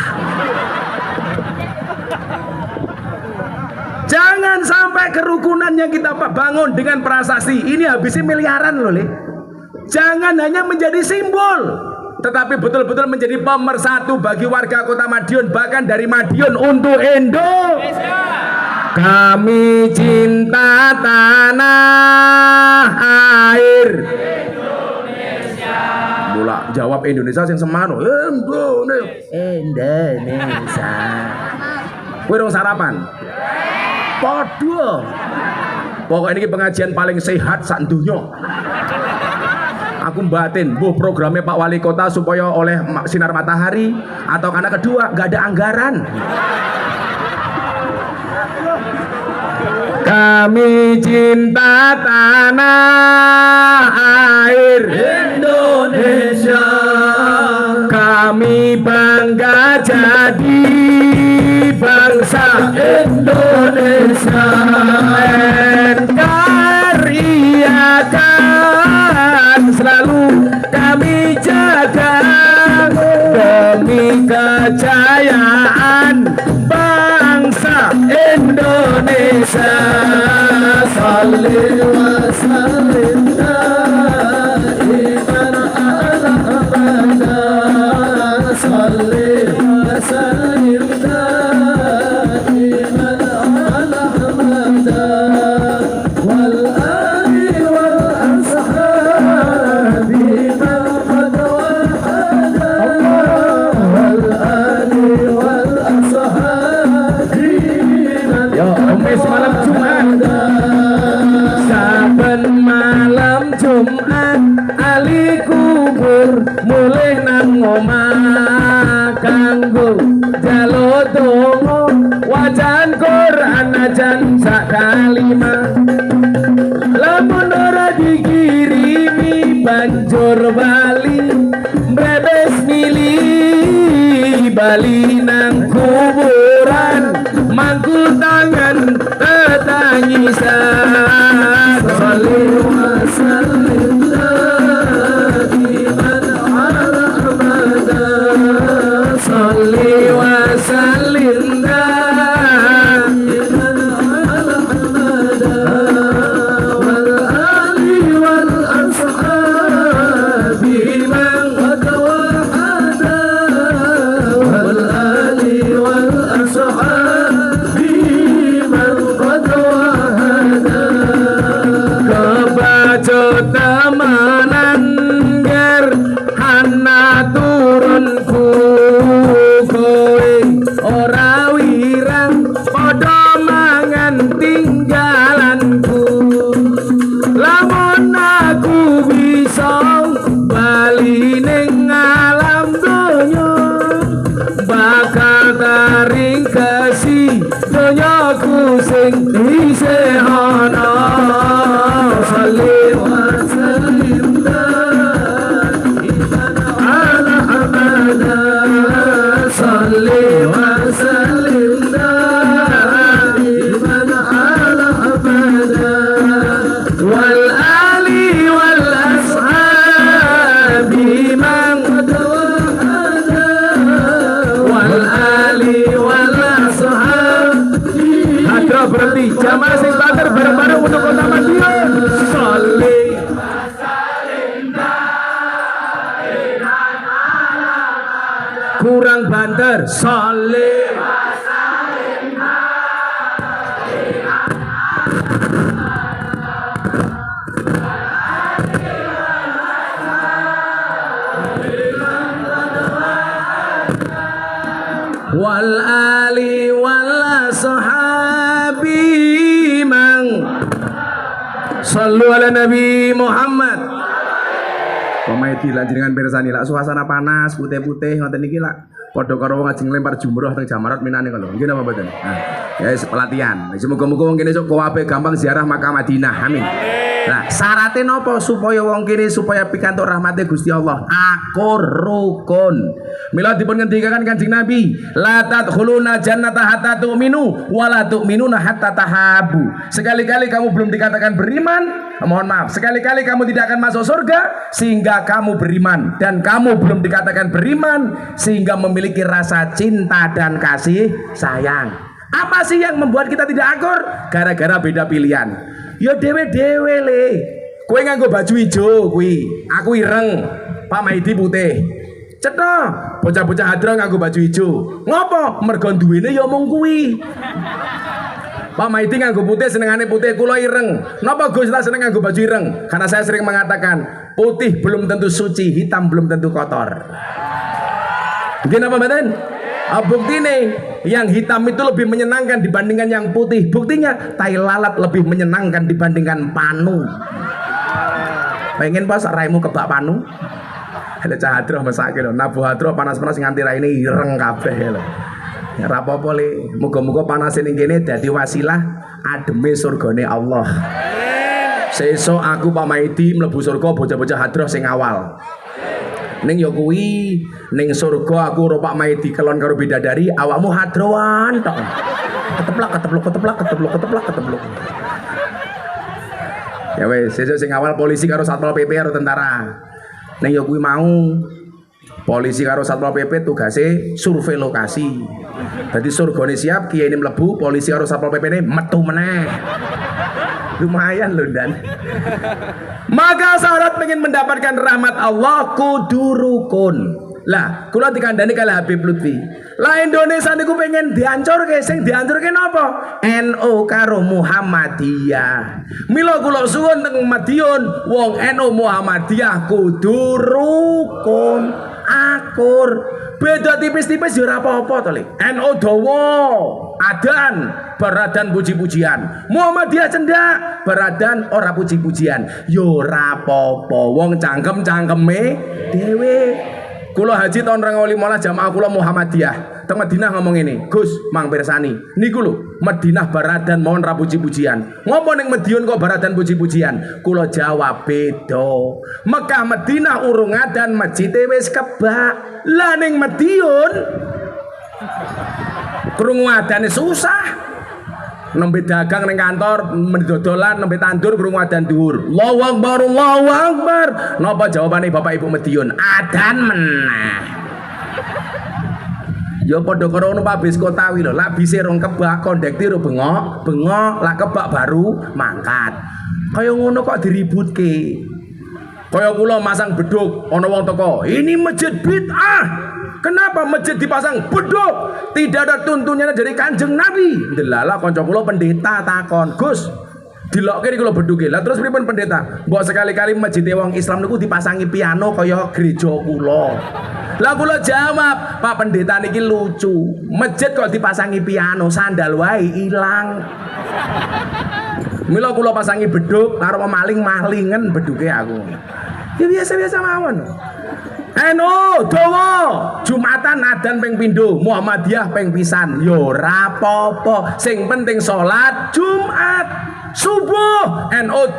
S2: Jangan sampai kerukunan yang kita bangun dengan prasasti ini habisnya miliaran loh, Le. Jangan hanya menjadi simbol, tetapi betul-betul menjadi pemersatu bagi warga kota Madiun, bahkan dari Madiun untuk Indonesia. Kami cinta tanah air Indonesia. Bola jawab Indonesia yang semano. Indonesia. Kowe dong sarapan. Podo. Pokoknya ini pengajian paling sehat sak donya. Aku batin, programnya Pak Wali Kota supaya oleh sinar matahari atau karena kedua gak ada anggaran. Kami cinta tanah air Indonesia. Kami bangga jadi bangsa Indonesia. Karyakan selalu kami jaga demi kejayaan bangsa Indonesia. Salli wa sallim daiman ala abada. Salli wa sallim daiman ala abada. donga wajan Quran ajan sak kalimat lamun ora dikirimi banjur bali brebes milih bali nang kuburan mangku tangan tetangisan salih wa sallim daiman ala abada salih wa sallim daiman ala abada wal ali wal ashabi man qad wahada wal ali wal ashabi man qad wahada kebacut temanan ger hana turunku kowe ora wirang padha mangan tinggalanku lamun aku bisa bali ning alam donya bakal taring kasih donyaku sing isih ana salih wa sallim daiman ala abada salih wa sallim daiman ala abada wal ali wal ashabi man qad wahada wal ali wal ashabi hadra berhenti jamaah sing banter bareng-bareng untuk kota Madiun salih kurang banter salih wal ali wal ashabi man sallu ala nabi Muhammad. Pamaiti lan jenengan pirsani lak suasana panas putih-putih ngoten niki lak padha karo wong ajeng lempar jumroh teng Jamarat minane kalau nggih napa mboten. Nah, ya pelatihan. Semoga-moga wong kene sok kabeh gampang ziarah makam Madinah. Amin. Nah, syaratnya nopo supaya wong kene supaya pikantuk rahmate Gusti Allah? Akur rukun. Mila dipun ngendikaken Kanjeng Nabi, la tadkhuluna jannata hatta tu'minu wa la tu'minuna hatta tahabu. Sekali-kali kamu belum dikatakan beriman, mohon maaf, sekali-kali kamu tidak akan masuk surga sehingga kamu beriman, dan kamu belum dikatakan beriman sehingga memiliki rasa cinta dan kasih sayang. Apa sih yang membuat kita tidak akur? Gara-gara beda pilihan. Ya dewe-dewe le. Kowe nganggo baju ijo kuwi, aku ireng, Pak Maidi putih. Cetha, bocah-bocah hadra nganggo baju ijo. Ngopo? Mergo duwene ya mung kuwi. Pak Maidi nganggo putih, senengane putih, kula ireng. Napa Gus tak seneng nganggo baju ireng? Karena saya sering mengatakan, putih belum tentu suci, hitam belum tentu kotor. Begini apa mboten? Bukti nih, yang hitam itu lebih menyenangkan dibandingkan yang putih. Buktinya, tai lalat lebih menyenangkan dibandingkan panu. Pengen pas raimu kebak panu? Ada cahadroh mesake lho, nabuh hadroh panas-panas nganti raine ireng kabeh lho. Ya ora apa-apa le, muga-muga panase ning kene dadi wasilah ademe surgane Allah. Sesuk aku Pak Maidi mlebu surga bocah-bocah hadroh sing awal. Ning ya kuwi ning surga aku karo Pak Maidi kelon karo bidadari, awakmu hadroan tok. Keteplak. Ya wes, sesuk sing awal polisi karo Satpol PP karo tentara. Ning ya kuwi mau polisi karo Satpol PP tugase survei lokasi. Dadi surgane siap, kiai ini mlebu, polisi karo Satpol PP ne metu meneh. Lumayan lho Dan. Maka syarat pengen mendapatkan rahmat Allah kudu rukun. Lah, kula dikandani kali Habib Lutfi. Lah Indonesia niku pengen dihancurke, sing dihancurke napa? NU karo Muhammadiyah. Mila kula suwun teng Madiun, wong NU Muhammadiyah kudu rukun, akur. Beda tipis-tipis ya ora apa-apa to, Le. NU dawa, adan, beradan puji-pujian. Muhammadiyah cendak, beradan ora puji-pujian. Ya ora apa-apa, wong cangkem-cangkeme dhewe. Kula haji tahun 2015 jamaah kula Muhammadiyah teng Madinah ngomong ini, Gus, mang pirsani. Niku lho, Madinah baradan mohon ra puji-pujian. Ngomong ning Madiun kok baradan puji-pujian. Kula jawab beda. Mekah Madinah urung adan masjide wis kebak. Lah ning Madiun krungu adane susah. Nembe dagang ning kantor, mendodolan nembe tandur krungu adan dhuwur. Allahu Akbar, Allahu Akbar. Napa jawabane Bapak Ibu Madiun? Adan meneh. Ya padha karo ngono Pak Bis Kotawi lho, lak bise rong kebak, kondektir bengok, lak kebak baru mangkat. Kaya ngono kok diributke. Kaya kula masang beduk, ana wong teko, "Ini masjid bid'ah." Kenapa masjid dipasang beduk? Tidak ada tuntunannya dari Kanjeng Nabi. Delala kanca kula pendeta takon, "Gus, dilokke iki kula beduke." Lah terus pripun pendeta? Mbok sekali-kali masjid wong Islam niku dipasangi piano kaya gereja kula. Lah kula jawab, "Pak pendeta niki lucu. Masjid kok dipasangi piano, sandal wae ilang." Mila kula pasangi beduk, karo maling-malingen beduke aku. Ya biasa-biasa mawon. Dawa Jumatan adan ping pindho, Muhammadiyah ping pisan. Ya ora apa-apa, sing penting salat Jumat. Subuh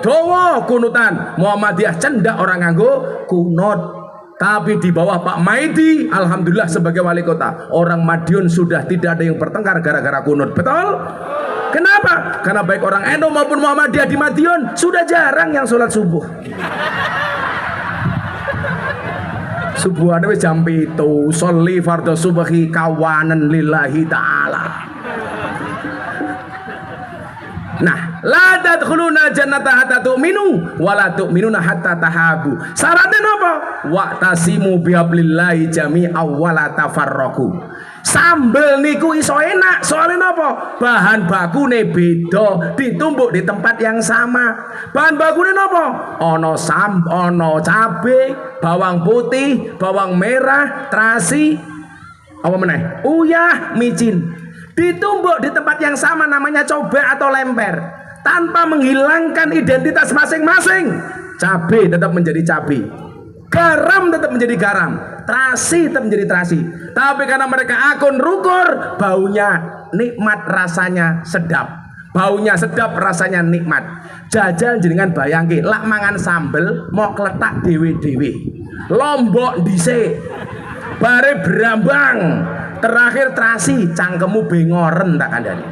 S2: dawa kunutan, Muhammadiyah cendak orang nganggo kunut. Tapi di bawah Pak Maidi, alhamdulillah sebagai wali kota, orang Madiun sudah tidak ada yang bertengkar gara-gara kunut. Betul? Kenapa? Karena baik orang NU maupun Muhammadiyah di Madiun sudah jarang yang sholat subuh. Subuhane wis jam 7, sholli fardhu subhi kawanan lillahi ta'ala. Nah, la tadkhuluna jannata hatta tu'minu wa la tu'minuna hatta tahabu. Syaratnya napa? Wa'tasimu bihablillahi jami'an wa la tafarraqu. Sambel niku iso enak, soalnya napa? Bahan bakune beda, ditumbuk di tempat yang sama. Bahan bakune napa? Ana cabe, bawang putih, bawang merah, terasi, apa meneh? Uyah, micin. Ditumbuk di tempat yang sama namanya coba atau lemper, tanpa menghilangkan identitas masing-masing. Cabe tetap menjadi cabe, garam tetap menjadi garam, terasi tetap menjadi terasi. Tapi karena mereka akun rukur, baunya nikmat, rasanya sedap. Baunya sedap, rasanya nikmat. Jajal jenengan bayangke, lak mangan sambel mau kletak dewe-dewe. Lombok dhisik. Bare berambang. Terakhir terasi, cangkemu bengoren tak kandani.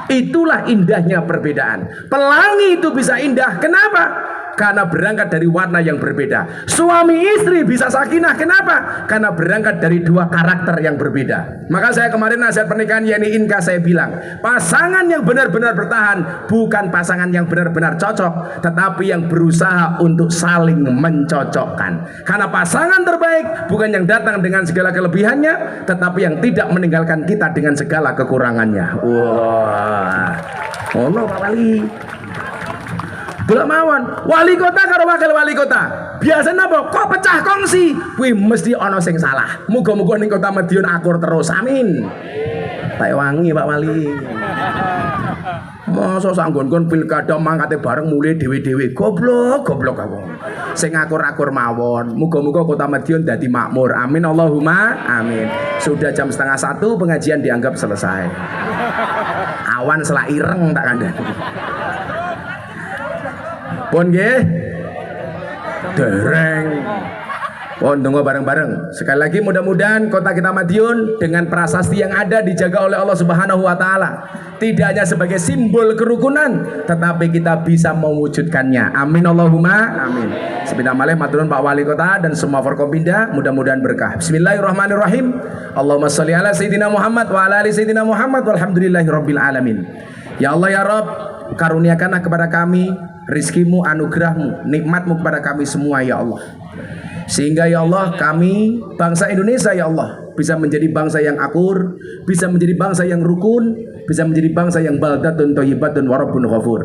S2: Itulah indahnya perbedaan. Pelangi itu bisa indah. Kenapa? Karena berangkat dari warna yang berbeda. Suami istri bisa sakinah. Kenapa? Karena berangkat dari dua karakter yang berbeda. Maka saya kemarin nasihat pernikahan Yani Inka saya bilang, pasangan yang benar-benar bertahan bukan pasangan yang benar-benar cocok, tetapi yang berusaha untuk saling mencocokkan. Karena pasangan terbaik bukan yang datang dengan segala kelebihannya, tetapi yang tidak meninggalkan kita dengan segala kekurangannya. Wah, oh no Pak Wali. Belum mawon, wali kota karo wakil wali kota. Biasanya apa? Kok pecah kongsi? Kuwi mesti ana sing salah. Muga-muga ning Kota Madiun akur terus. Amin. Tak wangi Pak Wali. Masa sanggon-gon pilkada mangkate bareng mulai dewe-dewe. Goblok aku. Sing akur-akur mawon. Muga-muga Kota Madiun dadi makmur. Amin Allahumma amin. Sudah jam 12:30 pengajian dianggap selesai. Awan selak ireng tak kandhani. Pun nggih. Dereng. Pun tunggu bareng-bareng. Sekali lagi mudah-mudahan kota kita Madiun dengan prasasti yang ada dijaga oleh Allah Subhanahu wa taala. Tidak hanya sebagai simbol kerukunan, tetapi kita bisa mewujudkannya. Amin Allahumma amin. Sebentar malih matur nuwun Pak Wali Kota dan semua Forkompinda, mudah-mudahan berkah. Bismillahirrahmanirrahim. Allahumma sholli ala sayyidina Muhammad wa ala ali sayyidina Muhammad walhamdulillahirabbil alamin. Ya Allah ya Rabb, karuniakanlah kepada kami rizkimu, anugerahmu, nikmatmu kepada kami semua ya Allah. Sehingga ya Allah kami bangsa Indonesia ya Allah bisa menjadi bangsa yang akur, bisa menjadi bangsa yang rukun, bisa menjadi bangsa yang baldatun thayyibatun wa rabbun ghafur.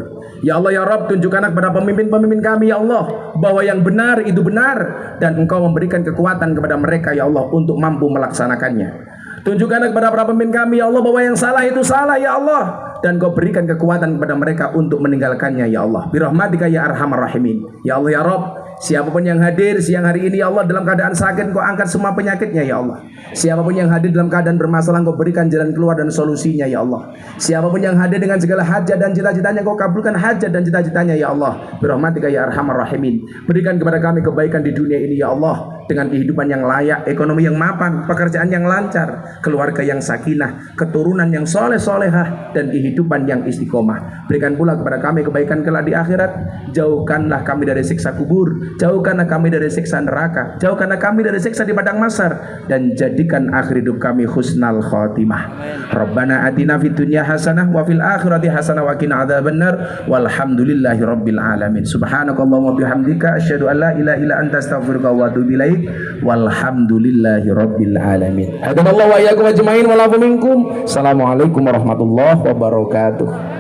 S2: Ya Allah ya Rabb, tunjukkanlah kepada pemimpin-pemimpin kami ya Allah bahwa yang benar itu benar dan Engkau memberikan kekuatan kepada mereka ya Allah untuk mampu melaksanakannya. Tunjukkanlah kepada para pemimpin kami ya Allah bahwa yang salah itu salah ya Allah dan Kau berikan kekuatan kepada mereka untuk meninggalkannya ya Allah. Birahmatika ya arhamar rahimin. Ya Allah ya Rabb, Siapapun yang hadir siang hari ini ya Allah dalam keadaan sakit, Engkau angkat semua penyakitnya ya Allah. Siapapun yang hadir dalam keadaan bermasalah, Engkau berikan jalan keluar dan solusinya ya Allah. Siapapun yang hadir dengan segala hajat dan cita-citanya, Engkau kabulkan hajat dan cita-citanya ya Allah. Birahmatika ya arhamar rahimin. Berikan kepada kami kebaikan di dunia ini ya Allah, dengan kehidupan yang layak, ekonomi yang mapan, pekerjaan yang lancar, keluarga yang sakinah, keturunan yang soleh-solehah, dan kehidupan yang istiqomah. Berikan pula kepada kami kebaikan kelak di akhirat. Jauhkanlah kami dari siksa kubur, jauhkanlah kami dari siksa neraka, jauhkanlah kami dari siksa di padang mahsyar, dan jadikan akhir hidup kami husnal khotimah. Rabbana atina fid dunya hasanah wa fil akhirati hasanah wa qina adzabannar. Walhamdulillahi rabbil alamin. Subhanakallahumma bihamdika asyhadu an la ilaha illa anta astaghfiruka wa atubu ilaik. Walhamdulillahi rabbil alamin. Hadanallahu wa iyyakum ajmain wa lafu minkum. Assalamualaikum warahmatullahi wabarakatuh.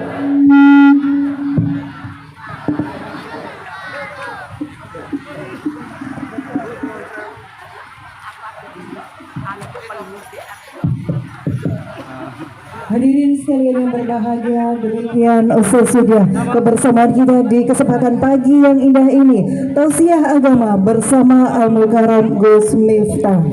S1: Hadirin sekalian yang berbahagia, demikian sudah kebersamaan kita di kesempatan pagi yang indah ini. Tausiah agama bersama Al-Mukarram Gus Miftah.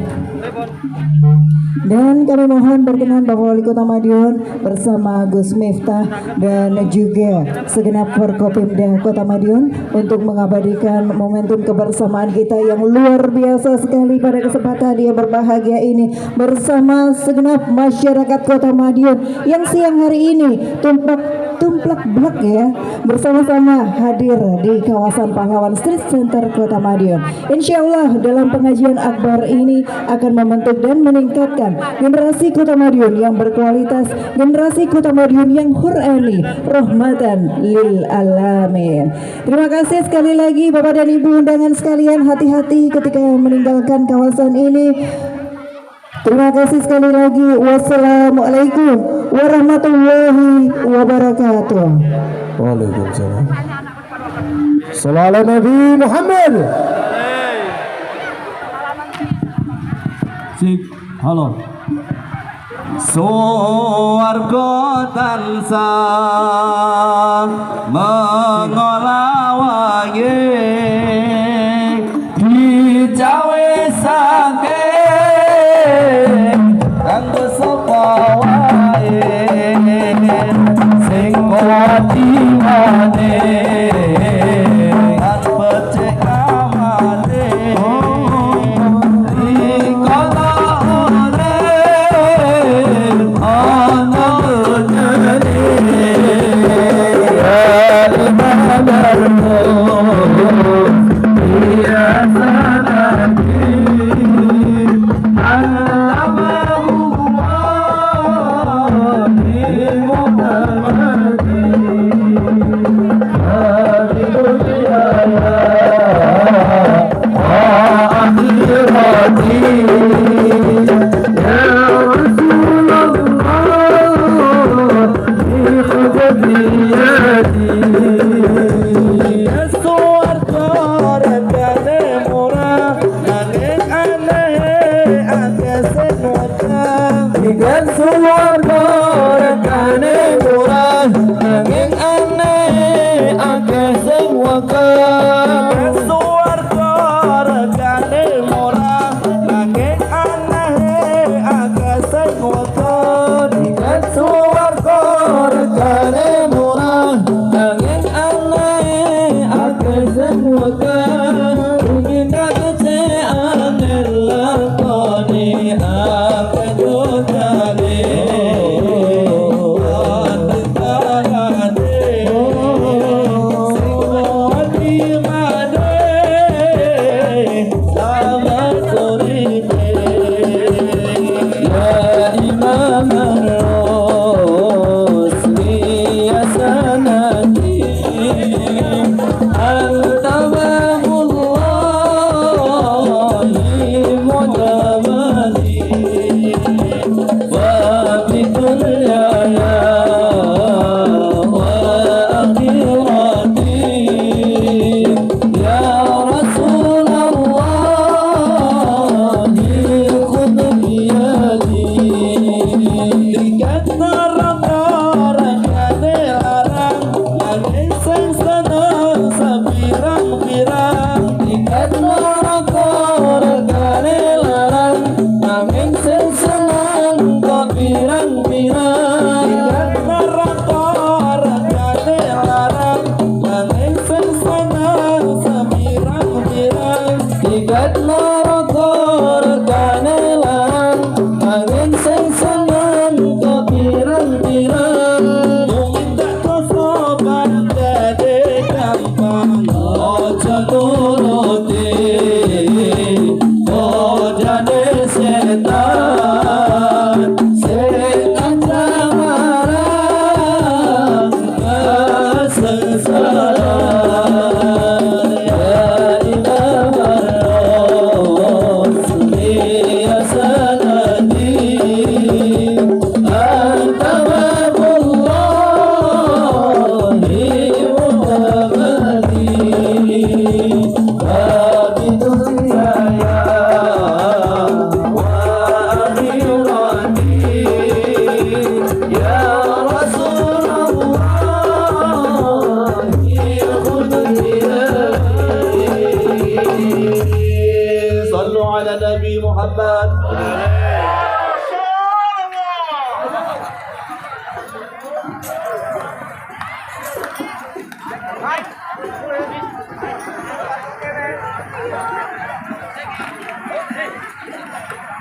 S1: Dan kami mohon berkenan Bapak Wali Kota Madiun bersama Gus Miftah dan juga segenap Forkopimda Kota Madiun untuk mengabadikan momentum kebersamaan kita yang luar biasa sekali pada kesempatan yang berbahagia ini bersama segenap masyarakat Kota Madiun yang siang hari ini tumplak blak ya bersama-sama hadir di kawasan Pahlawan Street Center Kota Madiun. Insya Allah dalam pengajian akbar ini akan membentuk dan meningkatkan generasi Kota Madiun yang berkualitas, generasi Kota Madiun yang hurani, rahmatan lil alamin. Terima kasih sekali lagi Bapak dan Ibu undangan sekalian, hati-hati ketika meninggalkan kawasan ini. Terima kasih sekali lagi. Wassalamualaikum warahmatullahi wabarakatuh.
S3: Waalaikumsalam. Sallallahu Nabi Muhammad. Sip, halo. Suwarga tansah mengolawangi dicawe saking kanggo sapa wae sing kuwatiwane kan becik amane dikala ore ana benere ya sanati Dengan suwarga regane murah, nanging aneh akeh sing waka. Dengan suwarga regane murah, nanging aneh akeh sing waka. Dengan suwarga regane murah, nanging aneh akeh sing waka. Ingin kate aneh lakoni akeh Cantar